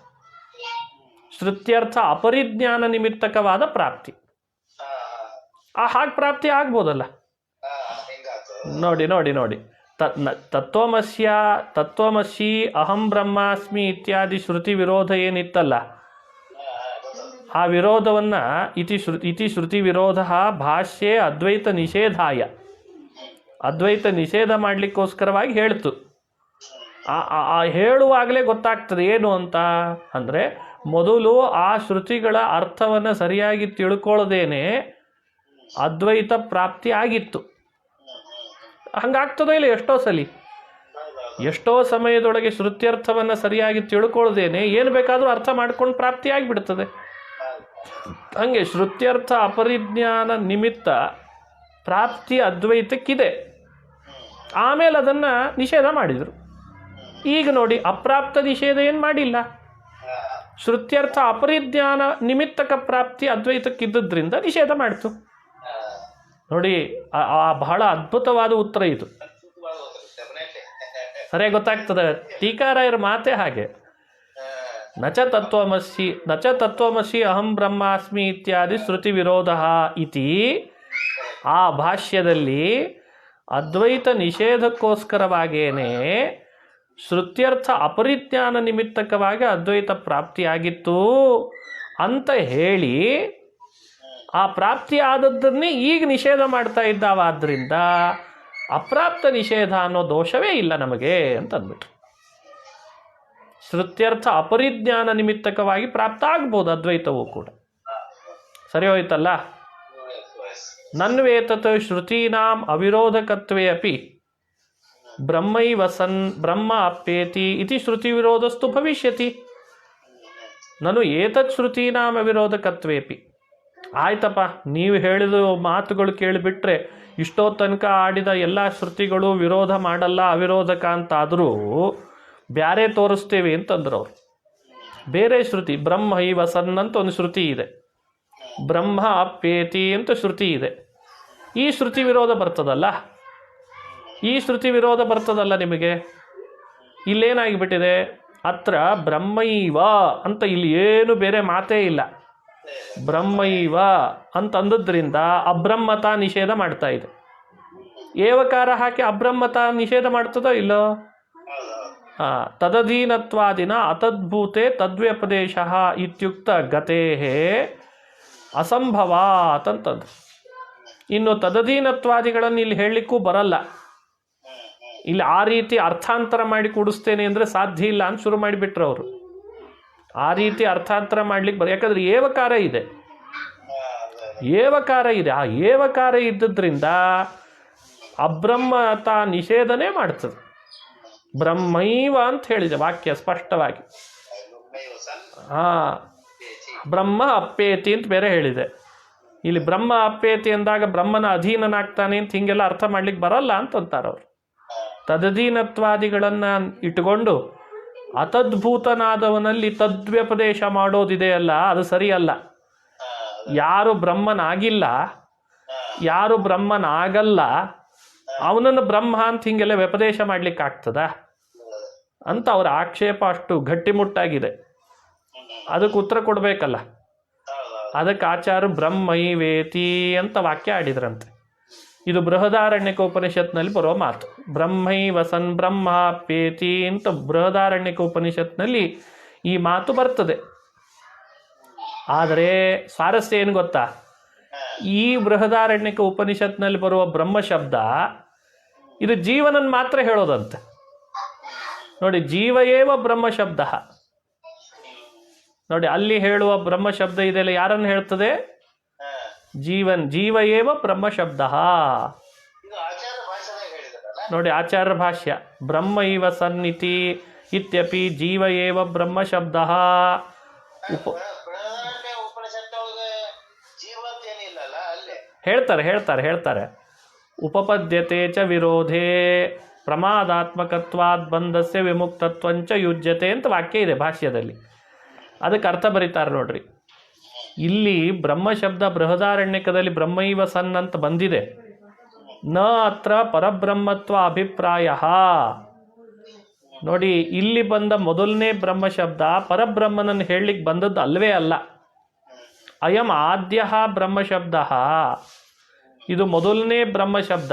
S1: ಶ್ರುತ್ಯರ್ಥ ಅಪರಿಜ್ಞಾನ ನಿಮಿತ್ತಕವಾದ ಪ್ರಾಪ್ತಿ. ಹಾಗೆ ಪ್ರಾಪ್ತಿ ಆಗ್ಬೋದಲ್ಲ. ನೋಡಿ ನೋಡಿ ನೋಡಿ ತತ್ವಮಸಿ ಅಹಂ ಬ್ರಹ್ಮಾಸ್ಮಿ ಇತ್ಯಾದಿ ಶ್ರುತಿ ವಿರೋಧ ಏನಿತ್ತಲ್ಲ, ಆ ವಿರೋಧವನ್ನು ಇತಿ ಶ್ರುತಿ ವಿರೋಧ ಭಾಷ್ಯೆ ಅದ್ವೈತ ನಿಷೇಧಾಯ, ಅದ್ವೈತ ನಿಷೇಧ ಮಾಡಲಿಕ್ಕೋಸ್ಕರವಾಗಿ ಹೇಳ್ತು. ಹೇಳುವಾಗಲೇ ಗೊತ್ತಾಗ್ತದೆ ಏನು ಅಂತ ಅಂದರೆ, ಮೊದಲು ಆ ಶ್ರುತಿಗಳ ಅರ್ಥವನ್ನು ಸರಿಯಾಗಿ ತಿಳ್ಕೊಳ್ಳದೇನೆ ಅದ್ವೈತ ಪ್ರಾಪ್ತಿ ಆಗಿತ್ತು. ಹಂಗಾಗ್ತದೋ ಇಲ್ಲ ಎಷ್ಟೋ ಸಮಯದೊಳಗೆ ಶ್ರುತ್ಯರ್ಥವನ್ನು ಸರಿಯಾಗಿ ತಿಳ್ಕೊಳ್ಳದೇನೆ ಏನು ಬೇಕಾದರೂ ಅರ್ಥ ಮಾಡ್ಕೊಂಡು ಪ್ರಾಪ್ತಿ ಆಗಿಬಿಡ್ತದೆ. ಹಂಗೆ ಶ್ರುತ್ಯರ್ಥ ಅಪರಿಜ್ಞಾನ ನಿಮಿತ್ತ ಪ್ರಾಪ್ತಿ ಅದ್ವೈತಕ್ಕಿದೆ. ಆಮೇಲೆ ಅದನ್ನು ನಿಷೇಧ ಮಾಡಿದರು. ಈಗ ನೋಡಿ ಅಪ್ರಾಪ್ತ ನಿಷೇಧ ಏನು ಮಾಡಿಲ್ಲ. ಶ್ರುತ್ಯರ್ಥ ಅಪರಿಜ್ಞಾನ ನಿಮಿತ್ತಕ ಪ್ರಾಪ್ತಿ ಅದ್ವೈತಕ್ಕಿದ್ದರಿಂದ ನಿಷೇಧ ಮಾಡಿತು. ನೋಡಿ ಬಹಳ ಅದ್ಭುತವಾದ ಉತ್ತರ ಇದು. ಸರಿಯಾಗಿ ಗೊತ್ತಾಗ್ತದೆ. ಟೀಕಾರಾಯರ ಮಾತೇ ಹಾಗೆ. ನಚ ತತ್ವಮಸಿ ಅಹಂ ಬ್ರಹ್ಮಾಸ್ಮಿ ಇತ್ಯಾದಿ ಶ್ರುತಿ ವಿರೋಧ ಇತಿ, ಆ ಭಾಷ್ಯದಲ್ಲಿ ಅದ್ವೈತ ನಿಷೇಧಕ್ಕೋಸ್ಕರವಾಗೇನೆ ಶ್ರುತ್ಯರ್ಥ ಅಪರಿಜ್ಞಾನ ನಿಮಿತ್ತಕವಾಗಿ ಅದ್ವೈತ ಪ್ರಾಪ್ತಿಯಾಗಿತ್ತು ಅಂತ ಹೇಳಿ ಆ ಪ್ರಾಪ್ತಿ ಆದದ್ದನ್ನೇ ಈಗ ನಿಷೇಧ ಮಾಡ್ತಾ ಇದ್ದಾವಾದ್ದರಿಂದ ಅಪ್ರಾಪ್ತ ನಿಷೇಧ ಅನ್ನೋ ದೋಷವೇ ಇಲ್ಲ ನಮಗೆ ಅಂತ ಅಂದ್ಬಿಟ್ರು. ಶ್ರುತ್ಯರ್ಥ ಅಪರಿಜ್ಞಾನ ನಿಮಿತ್ತಕವಾಗಿ ಪ್ರಾಪ್ತ ಆಗ್ಬೋದು ಅದ್ವೈತವೂ ಕೂಡ. ಸರಿ ಹೋಯ್ತಲ್ಲ. ನನ್ವೇತತ್ ಶ್ರುತೀನಾಂ ಅವಿರೋಧಕತ್ವೇ ಅಪಿ ಬ್ರಹ್ಮೈವ ಸನ್ ಬ್ರಹ್ಮ ಅಪ್ಯೇತಿ ಇತಿ ಶ್ರುತಿ ವಿರೋಧಸ್ತು ಭವಿಷ್ಯತಿ. ನನು ಏತತ್ ಶ್ರುತೀನಾಂ ಅವಿರೋಧಕತ್ವೇಪಿ. ಆಯ್ತಪ್ಪ, ನೀವು ಹೇಳಿದ ಮಾತುಗಳು ಕೇಳಿಬಿಟ್ರೆ ಇಷ್ಟೋ ತನಕ ಆಡಿದ ಎಲ್ಲ ಶ್ರುತಿಗಳು ವಿರೋಧ ಮಾಡಲ್ಲ, ಅವಿರೋಧಕ ಅಂತಾದರೂ ಬ್ಯಾರೆ ತೋರಿಸ್ತೇವೆ ಅಂತಂದ್ರು ಅವರು. ಬೇರೆ ಶ್ರುತಿ ಬ್ರಹ್ಮ ಇವ ಸನ್ ಅಂತ ಒಂದು ಶ್ರುತಿ ಇದೆ, ಬ್ರಹ್ಮ ಅಪ್ಯೇತಿ ಅಂತ ಶ್ರುತಿ ಇದೆ. ಈ ಶ್ರುತಿ ವಿರೋಧ ಬರ್ತದಲ್ಲ ನಿಮಗೆ. ಇಲ್ಲೇನಾಗಿಬಿಟ್ಟಿದೆ, ಅತ್ರ ಬ್ರಹ್ಮೈವ ಅಂತ ಇಲ್ಲಿ ಏನು ಬೇರೆ ಮಾತೇ ಇಲ್ಲ. ಬ್ರಹ್ಮೈವ ಅಂತಂದದ್ರಿಂದ ಅಬ್ರಹ್ಮತ ನಿಷೇಧ ಮಾಡ್ತಾ ಇದೆ. ಏವಕಾರ ಹಾಕಿ ಅಬ್ರಹ್ಮತ ನಿಷೇಧ ಮಾಡ್ತದೋ ಇಲ್ಲೋ? ತದಧೀನತ್ವಾದಿನ ಅತದ್ಭೂತೆ ತದ್ವ್ಯಪದೇಶ ಇತ್ಯುಕ್ತ ಗತೇಹೇ ಅಸಂಭವಾತ್ ಅಂತಂದ್ರು. ಇನ್ನು ತದಧೀನತ್ವಾದಿಗಳನ್ನು ಇಲ್ಲಿ ಹೇಳಲಿಕ್ಕೂ ಬರಲ್ಲ. ಇಲ್ಲಿ ಆ ರೀತಿ ಅರ್ಥಾಂತರ ಮಾಡಿ ಕೂಡಿಸ್ತೇನೆ ಅಂದರೆ ಸಾಧ್ಯ ಇಲ್ಲ ಅಂತ ಶುರು ಮಾಡಿಬಿಟ್ರು ಅವರು. ಆ ರೀತಿ ಅರ್ಥಾಂತರ ಮಾಡ್ಲಿಕ್ಕೆ ಯಾಕಂದ್ರೆ ಏವಕಾರ ಇದೆ. ಆ ಏವಕಾರ ಇದ್ದದ್ರಿಂದ ಅಬ್ರಹ್ಮತ ನಿಷೇಧನೇ ಮಾಡ್ತದೆ. ಬ್ರಹ್ಮೈವ ಅಂತ ಹೇಳಿದೆ ವಾಕ್ಯ ಸ್ಪಷ್ಟವಾಗಿ. ಬ್ರಹ್ಮ ಅಪ್ಪೇತಿ ಅಂತ ಬೇರೆ ಹೇಳಿದೆ. ಇಲ್ಲಿ ಬ್ರಹ್ಮ ಅಪ್ಪೇತಿ ಅಂದಾಗ ಬ್ರಹ್ಮನ ಅಧೀನನಾಗ್ತಾನೆ ಅಂತ ಹಿಂಗೆಲ್ಲ ಅರ್ಥ ಮಾಡ್ಲಿಕ್ಕೆ ಬರಲ್ಲ ಅಂತಂತಾರೆ ಅವರು. ತದಧೀನತ್ವಾದಿಗಳನ್ನು ಇಟ್ಟುಕೊಂಡು ಅತದ್ಭೂತನಾದವನಲ್ಲಿ ತದ್ವ್ಯಪದೇಶ ಮಾಡೋದಿದೆಯಲ್ಲ, ಅದು ಸರಿಯಲ್ಲ. ಯಾರು ಬ್ರಹ್ಮನಾಗಿಲ್ಲ, ಯಾರು ಬ್ರಹ್ಮನಾಗಲ್ಲ ಅವನನ್ನು ಬ್ರಹ್ಮ ಅಂತ ಹಿಂಗೆಲ್ಲ ವ್ಯಪದೇಶ ಮಾಡ್ಲಿಕ್ಕೆ ಆಗ್ತದ ಅಂತ ಅವರ ಆಕ್ಷೇಪ ಅಷ್ಟು ಗಟ್ಟಿಮುಟ್ಟಾಗಿದೆ. ಅದಕ್ಕೆ ಉತ್ತರ ಕೊಡಬೇಕಲ್ಲ. ಅದಕ್ಕೆ ಆಚಾರ್ಯ ಬ್ರಹ್ಮೈವೇತಿ ಅಂತ ವಾಕ್ಯ ಆಡಿದ್ರಂತೆ. ಇದು ಬೃಹದಾರಣ್ಯಕ ಉಪನಿಷತ್ನಲ್ಲಿ ಬರೋ ಮಾತು. ಬ್ರಹ್ಮೈವಸನ್ ಬ್ರಹ್ಮಾಪ್ಯೇತಿ ಅಂತ ಬೃಹದಾರಣ್ಯಕ ಉಪನಿಷತ್ನಲ್ಲಿ ಈ ಮಾತು ಬರ್ತದೆ. ಆದರೆ ಸ್ವಾರಸ್ಯ ಏನು ಗೊತ್ತಾ, ಈ ಬೃಹದಾರಣ್ಯಕ ಉಪನಿಷತ್ನಲ್ಲಿ ಬರುವ ಬ್ರಹ್ಮ ಶಬ್ದ ಇದು ಜೀವನನ್ನು ಮಾತ್ರ ಹೇಳೋದಂತೆ. ನೋಡಿ, ಜೀವ ಏವ ಬ್ರಹ್ಮ ಶಬ್ದ. ನೋಡಿ, ಅಲ್ಲಿ ಹೇಳುವ ಬ್ರಹ್ಮ ಶಬ್ದ ಇದೆಲ್ಲ ಯಾರನ್ನು ಹೇಳ್ತದೆ? ಜೀವನ್. ಜೀವ ಏವ ಬ್ರಹ್ಮ ಶಬ್ದ. ನೋಡಿ, ಆಚಾರ್ಯ ಭಾಷ್ಯ ಬ್ರಹ್ಮ ಇವ ಸನ್ನಿತಿ ಇತ್ಯಪಿ ಜೀವ ಏವ ಬ್ರಹ್ಮ ಶಬ್ದ. ಹೇಳ್ತಾರೆ ಉಪಪದ್ಯತೆ ಚ ವಿರೋಧೇ ಪ್ರಮಾದಾತ್ಮಕತ್ವಾದ್ ಬಂಧಸ್ಯ ವಿಮುಕ್ತತ್ವಂಚ ಯುಜ್ಯತೆ ಅಂತ ವಾಕ್ಯ ಇದೆ ಭಾಷ್ಯದಲ್ಲಿ. ಅದಕ್ಕೆ ಅರ್ಥ ಬರೀತಾರೆ ನೋಡ್ರಿ. ಇಲ್ಲಿ ಬ್ರಹ್ಮ ಶಬ್ದ ಬೃಹದಾರಣ್ಯಕದಲ್ಲಿ ಬ್ರಹ್ಮೈವ ಸನ್ ಅಂತ ಬಂದಿದೆ. ನ ಅತ್ರ ಪರಬ್ರಹ್ಮತ್ವ ಅಭಿಪ್ರಾಯ. ನೋಡಿ, ಇಲ್ಲಿ ಬಂದ ಮೊದಲನೇ ಬ್ರಹ್ಮ ಶಬ್ದ ಪರಬ್ರಹ್ಮನನ್ನು ಹೇಳಲಿಕ್ಕೆ ಬಂದದ್ದು ಅಲ್ವೇ ಅಲ್ಲ. ಅಯಂ ಆದ್ಯ ಬ್ರಹ್ಮ ಶಬ್ದ, ಇದು ಮೊದಲನೇ ಬ್ರಹ್ಮ ಶಬ್ದ.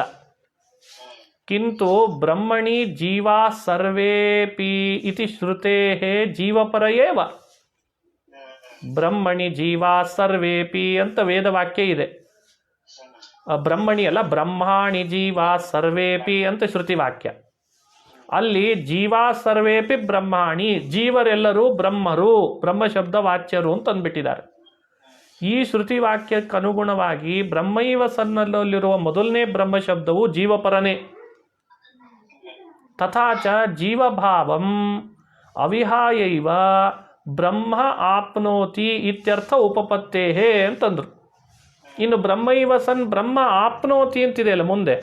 S1: ಕಿಂತು ಬ್ರಹ್ಮಣಿ ಜೀವಾ ಸರ್ವೇಪಿ ಇತಿ ಶ್ರುತೇಃ ಜೀವಪರ ಏವ. ಬ್ರಹ್ಮಣಿ ಜೀವಾ ಸರ್ವೇಪಿ ಅಂತ ವೇದವಾಕ್ಯ ಇದೆ. ಬ್ರಹ್ಮಣಿ ಅಲ್ಲ, ಬ್ರಹ್ಮಾಣಿ ಜೀವಾ ಸರ್ವೇಪಿ ಅಂತ ಶ್ರುತಿ ವಾಕ್ಯ. ಅಲ್ಲಿ ಜೀವಾ ಸರ್ವೇಪಿ ಬ್ರಹ್ಮಾಣಿ, ಜೀವರೆಲ್ಲರೂ ಬ್ರಹ್ಮರು, ಬ್ರಹ್ಮ ಶಬ್ದ ವಾಚ್ಯರು ಅಂತ ಅಂದ್ಬಿಟ್ಟಿದ್ದಾರೆ. ಈ ಶ್ರುತಿ ವಾಕ್ಯಕ್ಕೆ ಅನುಗುಣವಾಗಿ ಬ್ರಹ್ಮೈವ ಸನ್ನಲ್ಲಿರುವ ಮೊದಲನೇ ಬ್ರಹ್ಮ ಶಬ್ದವು ಜೀವಪರನೇ. ತಥಾಚ ಜೀವಭಾವಂ ಅವಿಹಾಯೈವ ಬ್ರಹ್ಮ ಆಪ್ನೋತಿ ಇತ್ಯರ್ಥ ಉಪಪತ್ತೇಹೇ ಅಂತಂದ್ರು. ಇನ್ನು ಬ್ರಹ್ಮೈವ ಸನ್ ಬ್ರಹ್ಮ ಆಪ್ನೋತಿ ಅಂತಿದೆಯಲ್ಲ ಮುಂದೆ,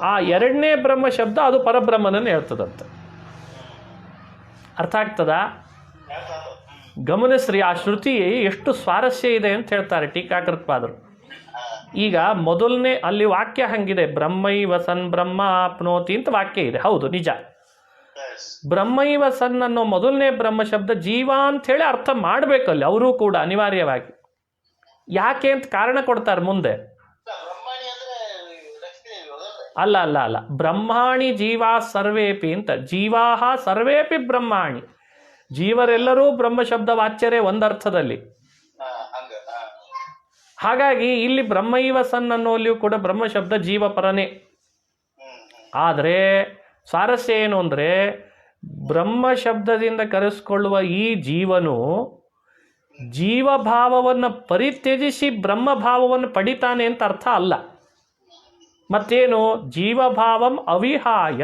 S1: ಆ ಎರಡನೇ ಬ್ರಹ್ಮ ಶಬ್ದ ಅದು ಪರಬ್ರಹ್ಮನನ್ನು ಹೇಳ್ತದಂತೆ. ಅರ್ಥ ಆಗ್ತದಾ? ಗಮನಿಸ್ರಿ, ಆ ಶ್ರುತಿ ಎಷ್ಟು ಸ್ವಾರಸ್ಯ ಇದೆ ಅಂತ ಹೇಳ್ತಾರೆ ಟೀಕಾಕೃತ್ಪಾದರು. ಈಗ ಮೊದಲನೇ ಅಲ್ಲಿ ವಾಕ್ಯ ಹಂಗಿದೆ, ಬ್ರಹ್ಮೈವ ಸನ್ ಬ್ರಹ್ಮ ಆಪ್ನೋತಿ ಅಂತ ವಾಕ್ಯ ಇದೆ. ಹೌದು, ನಿಜ. ಬ್ರಹ್ಮೈವ ಸನ್ ಅನ್ನೋ ಮೊದಲನೇ ಬ್ರಹ್ಮ ಶಬ್ದ ಜೀವ ಅಂಥೇಳಿ ಅರ್ಥ ಮಾಡಬೇಕಲ್ಲಿ ಅವರು ಕೂಡ ಅನಿವಾರ್ಯವಾಗಿ. ಯಾಕೆ ಅಂತ ಕಾರಣ ಕೊಡ್ತಾರೆ ಮುಂದೆ. ಅಲ್ಲ, ಬ್ರಹ್ಮಾಣಿ ಜೀವಾ ಸರ್ವೇಪಿ ಅಂತ. ಜೀವಾಹ ಸರ್ವೇಪಿ ಬ್ರಹ್ಮಾಣಿ, ಜೀವರೆಲ್ಲರೂ ಬ್ರಹ್ಮ ಶಬ್ದ ವಾಚ್ಯರೇ ಒಂದರ್ಥದಲ್ಲಿ. ಹಾಗಾಗಿ ಇಲ್ಲಿ ಬ್ರಹ್ಮೈವ ಸನ್ ಅನ್ನೋಲ್ಲಿಯೂ ಕೂಡ ಬ್ರಹ್ಮ ಶಬ್ದ ಜೀವಪರನೇ. ಆದರೆ ಸ್ವಾರಸ್ಯ ಏನು ಅಂದರೆ, ಬ್ರಹ್ಮ ಶಬ್ದದಿಂದ ಕರೆಸ್ಕೊಳ್ಳುವ ಈ ಜೀವನು ಜೀವಭಾವವನ್ನು ಪರಿತ್ಯಜಿಸಿ ಬ್ರಹ್ಮಭಾವವನ್ನು ಪಡಿತಾನೆ ಅಂತ ಅರ್ಥ ಅಲ್ಲ. ಮತ್ತೇನು? ಜೀವಭಾವಂ ಅವಿಹಾಯ,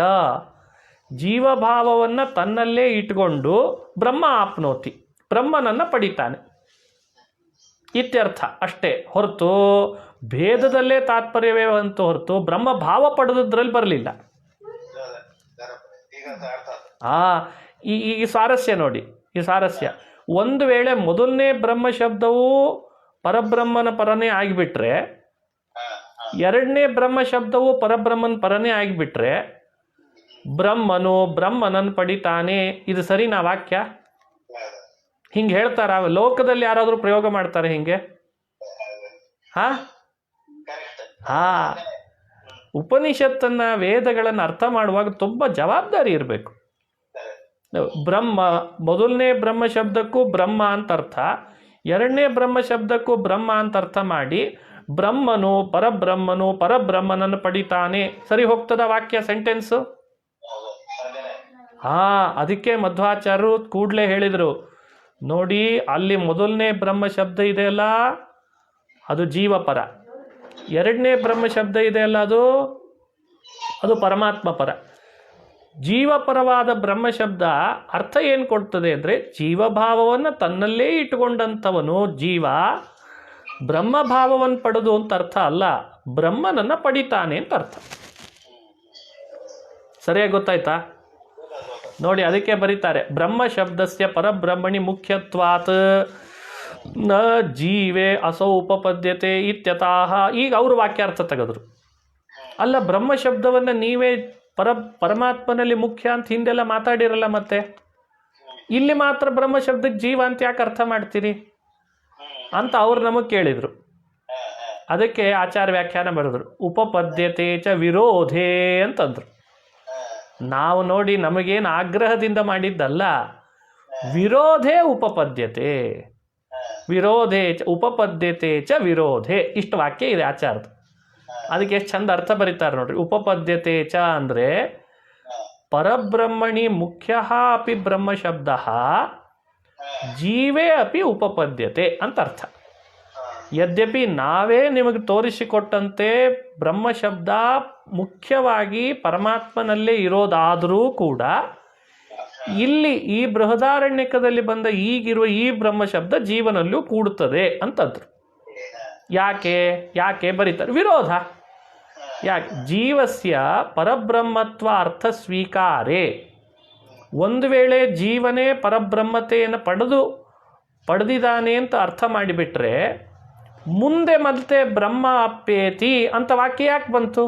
S1: ಜೀವಭಾವವನ್ನು ತನ್ನಲ್ಲೇ ಇಟ್ಕೊಂಡು ಬ್ರಹ್ಮ ಆಪ್ನೋತಿ, ಬ್ರಹ್ಮನನ್ನು ಪಡಿತಾನೆ ಇತ್ಯರ್ಥ ಅಷ್ಟೇ ಹೊರತು ಭೇದದಲ್ಲೇ ತಾತ್ಪರ್ಯವೇ ಅಂತ ಹೊರತು ಬ್ರಹ್ಮ ಭಾವ ಪಡೆದದ್ರಲ್ಲಿ ಬರಲಿಲ್ಲ. ಈ ಸ್ವಾರಸ್ಯ ನೋಡಿ, ಈ ಸ್ವಾರಸ್ಯ. ಒಂದು ವೇಳೆ ಮೊದಲನೇ ಬ್ರಹ್ಮ ಶಬ್ದವು ಪರಬ್ರಹ್ಮನ ಪರನೇ ಆಗಿಬಿಟ್ರೆ, ಎರಡನೇ ಬ್ರಹ್ಮ ಶಬ್ದವು ಪರಬ್ರಹ್ಮನ ಪರನೇ ಆಗಿಬಿಟ್ರೆ ಬ್ರಹ್ಮನು ಬ್ರಹ್ಮನನ್ನು ಪಡಿತಾನೆ. ಇದು ಸರಿನಾ ವಾಕ್ಯ? ಹಿಂಗೆ ಹೇಳ್ತಾರ? ಲೋಕದಲ್ಲಿ ಯಾರಾದರೂ ಪ್ರಯೋಗ ಮಾಡ್ತಾರೆ ಹಿಂಗೆ? ಉಪನಿಷತ್ತನ್ನ ವೇದಗಳನ್ನು ಅರ್ಥ ಮಾಡುವಾಗ ತುಂಬ ಜವಾಬ್ದಾರಿ ಇರಬೇಕು. ಬ್ರಹ್ಮ ಮೊದಲನೇ ಬ್ರಹ್ಮ ಶಬ್ದಕ್ಕೂ ಬ್ರಹ್ಮ ಅಂತ ಅರ್ಥ, ಎರಡನೇ ಬ್ರಹ್ಮ ಶಬ್ದಕ್ಕೂ ಬ್ರಹ್ಮ ಅಂತ ಅರ್ಥ ಮಾಡಿ ಬ್ರಹ್ಮನು ಪರಬ್ರಹ್ಮನನ್ನು ಪಡಿತಾನೆ. ಸರಿ ಹೋಗ್ತದ ವಾಕ್ಯ, ಸೆಂಟೆನ್ಸು? ಅದಕ್ಕೆ ಮಧ್ವಾಚಾರ್ಯರು ಕೂಡಲೇ ಹೇಳಿದರು ನೋಡಿ, ಅಲ್ಲಿ ಮೊದಲನೇ ಬ್ರಹ್ಮ ಶಬ್ದ ಇದೆಯಲ್ಲ ಅದು ಜೀವಪರ, ಎರಡನೇ ಬ್ರಹ್ಮ ಶಬ್ದ ಇದೆಯಲ್ಲ ಅದು ಪರಮಾತ್ಮ ಪರ. ಜೀವಪರವಾದ ಬ್ರಹ್ಮ ಶಬ್ದ ಅರ್ಥ ಏನು ಕೊಡ್ತದೆ ಅಂದರೆ, ಜೀವಭಾವವನ್ನು ತನ್ನಲ್ಲೇ ಇಟ್ಟುಕೊಂಡಂಥವನು ಜೀವ ಬ್ರಹ್ಮಭಾವವನ್ನು ಪಡೆದು ಅಂತ ಅರ್ಥ ಅಲ್ಲ, ಬ್ರಹ್ಮನನ್ನು ಪಡಿತಾನೆ ಅಂತ ಅರ್ಥ. ಸರಿಯಾಗಿ ಗೊತ್ತಾಯ್ತಾ? ನೋಡಿ, ಅದಕ್ಕೆ ಬರೀತಾರೆ ಬ್ರಹ್ಮ ಶಬ್ದಸ್ಯ ಪರಬ್ರಹ್ಮಣಿ ಮುಖ್ಯತ್ವಾತ್ ನ ಜೀವೇ ಅಸೌ ಉಪಪದ್ಯತೆ ಇತ್ಯತಃ. ಈಗ ಅವರು ವಾಕ್ಯಾರ್ಥ ತೆಗೆದ್ರು. ಅಲ್ಲ, ಬ್ರಹ್ಮ ಶಬ್ದವನ್ನು ನೀವೇ ಪರಮಾತ್ಮನಲ್ಲಿ ಮುಖ್ಯ ಅಂತ ಹಿಂದೆಲ್ಲ ಮಾತಾಡಿರಲ್ಲ, ಮತ್ತೆ ಇಲ್ಲಿ ಮಾತ್ರ ಬ್ರಹ್ಮ ಶಬ್ದಕ್ಕೆ ಜೀವ ಅಂತ ಯಾಕೆ ಅರ್ಥ ಮಾಡ್ತೀರಿ ಅಂತ ಅವ್ರು ನಮಗೆ ಕೇಳಿದರು. ಅದಕ್ಕೆ ಆಚಾರ ವ್ಯಾಖ್ಯಾನ ಬರೆದ್ರು, ಉಪಪದ್ಯತೆ ಚ ವಿರೋಧೇ ಅಂತಂದ್ರು. ನಾವು ನೋಡಿ ನಮಗೇನು ಆಗ್ರಹದಿಂದ ಮಾಡಿದ್ದಲ್ಲ, ವಿರೋಧೇ ಉಪಪದ್ಯತೆ, ವಿರೋಧೇ ಚ ಉಪಪದ್ಯತೆ ಚ ವಿರೋಧೇ, ಇಷ್ಟು ವಾಕ್ಯ ಇದೆ ಆಚಾರದ. ಅದಕ್ಕೆ ಎಷ್ಟು ಚಂದ ಅರ್ಥ ಬರೀತಾರೆ ನೋಡ್ರಿ. ಉಪಪದ್ಯತೆ ಚ ಅಂದರೆ ಪರಬ್ರಹ್ಮಣಿ ಮುಖ್ಯ ಅಪಿ ಬ್ರಹ್ಮ ಶಬ್ದ ಜೀವೇ ಅಪಿ ಉಪಪದ್ಯತೆ ಅಂತ ಅರ್ಥ. ಯದ್ಯಪಿ ನಾವೇ ನಿಮಗೆ ತೋರಿಸಿಕೊಟ್ಟಂತೆ ಬ್ರಹ್ಮ ಶಬ್ದ ಮುಖ್ಯವಾಗಿ ಪರಮಾತ್ಮನಲ್ಲೇ ಇರೋದಾದರೂ ಕೂಡ ಇಲ್ಲಿ ಈ ಬೃಹದಾರಣ್ಯಕದಲ್ಲಿ ಬಂದ ಈಗಿರುವ ಈ ಬ್ರಹ್ಮ ಶಬ್ದ ಜೀವನಲ್ಲೂ ಕೂಡುತ್ತದೆ ಅಂತಂದ್ರು. ಯಾಕೆ ಬರೀತಾರೆ ವಿರೋಧ. ಯಾಕೆ? ಜೀವಸ್ಯ ಪರಬ್ರಹ್ಮತ್ವ ಅರ್ಥ ಸ್ವೀಕಾರೇ, ಒಂದು ವೇಳೆ ಜೀವನೇ ಪರಬ್ರಹ್ಮತೆಯನ್ನು ಪಡೆದಿದ್ದಾನೆ ಅಂತ ಅರ್ಥ ಮಾಡಿಬಿಟ್ರೆ ಮುಂದೆ ಮತ್ತೆ ಬ್ರಹ್ಮ ಅಪ್ಪೇತಿ ಅಂತ ವಾಕ್ಯ ಯಾಕೆ ಬಂತು?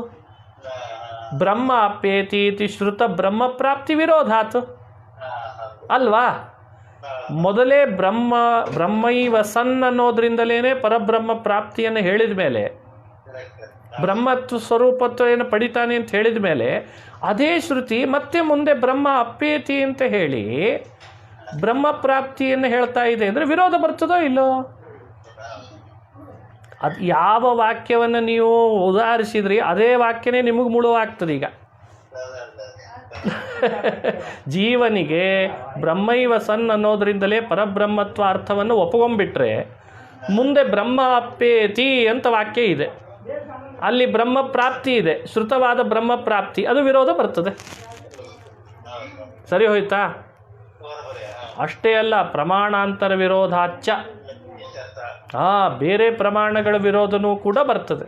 S1: ಬ್ರಹ್ಮ ಅಪ್ಪೇತಿ ಇತಿ ಶ್ರುತ ಬ್ರಹ್ಮ ಪ್ರಾಪ್ತಿ ವಿರೋಧಾತ್ ಅಲ್ವಾ? ಮೊದಲೇ ಬ್ರಹ್ಮೈವ ಸನ್ ಅನ್ನೋದ್ರಿಂದಲೇ ಪರಬ್ರಹ್ಮ ಪ್ರಾಪ್ತಿಯನ್ನು ಹೇಳಿದ ಮೇಲೆ, ಬ್ರಹ್ಮತ್ವ ಸ್ವರೂಪತ್ವವನ್ನು ಪಡಿತಾನೆ ಅಂತ ಹೇಳಿದ ಮೇಲೆ ಅದೇ ಶ್ರುತಿ ಮತ್ತೆ ಮುಂದೆ ಬ್ರಹ್ಮ ಅಪ್ಪೇತಿ ಅಂತ ಹೇಳಿ ಬ್ರಹ್ಮ ಪ್ರಾಪ್ತಿಯನ್ನು ಹೇಳ್ತಾ ಇದೆ ಅಂದರೆ ವಿರೋಧ ಬರ್ತದೋ ಇಲ್ಲೋ? ಅದು ಯಾವ ವಾಕ್ಯವನ್ನು ನೀವು ಉದಾಹರಿಸಿದ್ರಿ ಅದೇ ವಾಕ್ಯನೇ ನಿಮಗೆ ಮುಳುವಾಗ್ತದೆ. ಈಗ ಜೀವನಿಗೆ ಬ್ರಹ್ಮೈವ ಸನ್ ಅನ್ನೋದ್ರಿಂದಲೇ ಪರಬ್ರಹ್ಮತ್ವ ಅರ್ಥವನ್ನು ಒಪ್ಕೊಂಡ್ಬಿಟ್ರೆ ಮುಂದೆ ಬ್ರಹ್ಮ ಅಪ್ಪೇತಿ ಅಂತ ವಾಕ್ಯ ಇದೆ, ಅಲ್ಲಿ ಬ್ರಹ್ಮ ಪ್ರಾಪ್ತಿ ಇದೆ, ಶ್ರುತವಾದ ಬ್ರಹ್ಮ ಪ್ರಾಪ್ತಿ, ಅದು ವಿರೋಧ ಬರ್ತದೆ. ಸರಿ ಹೋಯ್ತಾ? ಅಷ್ಟೇ ಅಲ್ಲ, ಪ್ರಮಾಣಾಂತರ ವಿರೋಧಾಚ್ಚ, ಬೇರೆ ಪ್ರಮಾಣಗಳ ವಿರೋಧನೂ ಕೂಡ ಬರ್ತದೆ.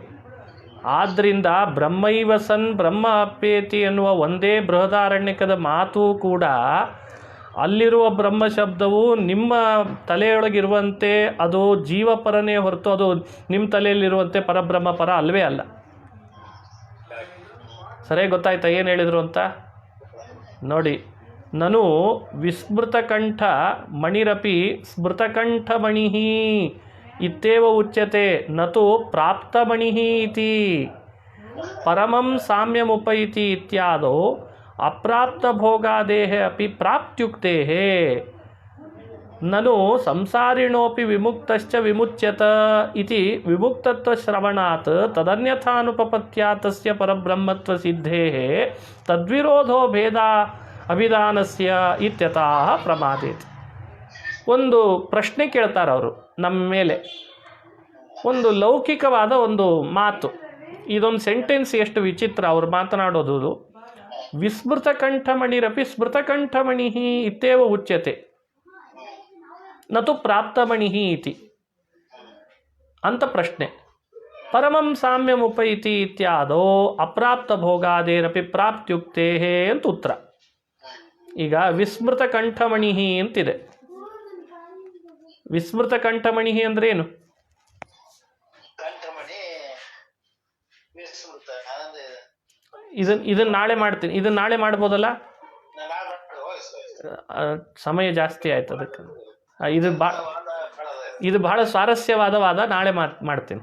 S1: ಆದ್ದರಿಂದ ಬ್ರಹ್ಮೈವ ಸನ್ ಬ್ರಹ್ಮ ಅಪ್ಪೇತಿ ಎನ್ನುವ ಒಂದೇ ಬೃಹದಾರಣ್ಯಕದ ಮಾತು ಕೂಡ ಅಲ್ಲಿರುವ ಬ್ರಹ್ಮ ಶಬ್ದವು ನಿಮ್ಮ ತಲೆಯೊಳಗಿರುವಂತೆ ಅದು ಜೀವಪರನೇ ಹೊರತು ಅದು ನಿಮ್ಮ ತಲೆಯಲ್ಲಿರುವಂತೆ ಪರಬ್ರಹ್ಮ ಪರ ಅಲ್ವೇ ಅಲ್ಲ. ಸರಿಯಾಗಿ ಗೊತ್ತಾಯ್ತಾ ಏನು ಹೇಳಿದರು ಅಂತ? ನೋಡಿ, ನಾನು ವಿಸ್ಮೃತಕಂಠ ಮಣಿರಪಿ ಸ್ಮೃತಕಂಠಮಣಿ ಇತ್ಯೇವ ಉಚ್ಯತೆ ನತು ಪ್ರಾಪ್ತಮಣಿ ಇತಿ ಪರಮಂ ಸಾಮ್ಯಮುಪೈತಿ ಇತ್ಯಾದೋ ಅಪ್ರಾಪ್ತಭೋಗಾದೇಹ ಅಪಿ ಪ್ರಾಪ್ತ್ಯುಕ್ತೇಃ ನನು ಸಂಸಾರಿಣೋಪಿ ವಿಮುಕ್ತಶ್ಚ ವಿಮುಚ್ಯತ ಇತಿ ವಿಮುಕ್ತತ್ವಶ್ರವಣಾತ್ ತದನ್ಯಥಾನುಪಪತ್ತ್ಯಾ ತಸ್ಯ ಪರಬ್ರಹ್ಮತ್ವ ಸಿದ್ಧೇಃ ತದ್ವಿರೋಧೋ ಭೇದ ಅಭಿಧಾನಸ್ಯ ಇತ್ಯತಃ ಪ್ರಮಾದೇತಿ. ಒಂದು ಪ್ರಶ್ನೆ ಕೇಳ್ತಾರೆ ಅವರು ನಮ್ಮ ಮೇಲೆ, ಒಂದು ಲೌಕಿಕವಾದ ಒಂದು ಮಾತು. ಇದೊಂದು ಸೆಂಟೆನ್ಸ್ ಎಷ್ಟು ವಿಚಿತ್ರ ಅವ್ರು ಮಾತನಾಡೋದು. ವಿಸ್ಮೃತಕಂಠಮಣಿರಪಿ ಸ್ಮೃತಕಂಠಮಣಿ ಇತ್ಯೇವ ಉಚ್ಯತೆ ನತು ಪ್ರಾಪ್ತಮಣಿ ಇತಿ ಅಂತ ಪ್ರಶ್ನೆ. ಪರಮಂ ಸಾಮ್ಯಮುಪೈತಿ ಇತ್ಯಾದೋ ಅಪ್ರಾಪ್ತ ಭೋಗಾದೇರಪಿ ಪ್ರಾಪ್ತ್ಯುಕ್ತೇ ಅಂತ ಉತ್ತರ. ಈಗ ವಿಸ್ಮೃತ ಕಂಠಮಣಿ ಅಂತಿದೆ. ವಿಸ್ಮೃತ ಕಂಠಮಣಿ ಅಂದ್ರೆ ಏನು? ಇದನ್ನ ನಾಳೆ ಮಾಡ್ತೀನಿ. ಇದನ್ನ ನಾಳೆ ಮಾಡ್ಬೋದಲ್ಲ? ಸಮಯ ಜಾಸ್ತಿ ಆಯ್ತು ಅದಕ್ಕೆ. ಇದು ಬಹಳ ಸ್ವಾರಸ್ಯವಾದ ವಾದ, ನಾಳೆ ಮಾಡ್ತೀನಿ.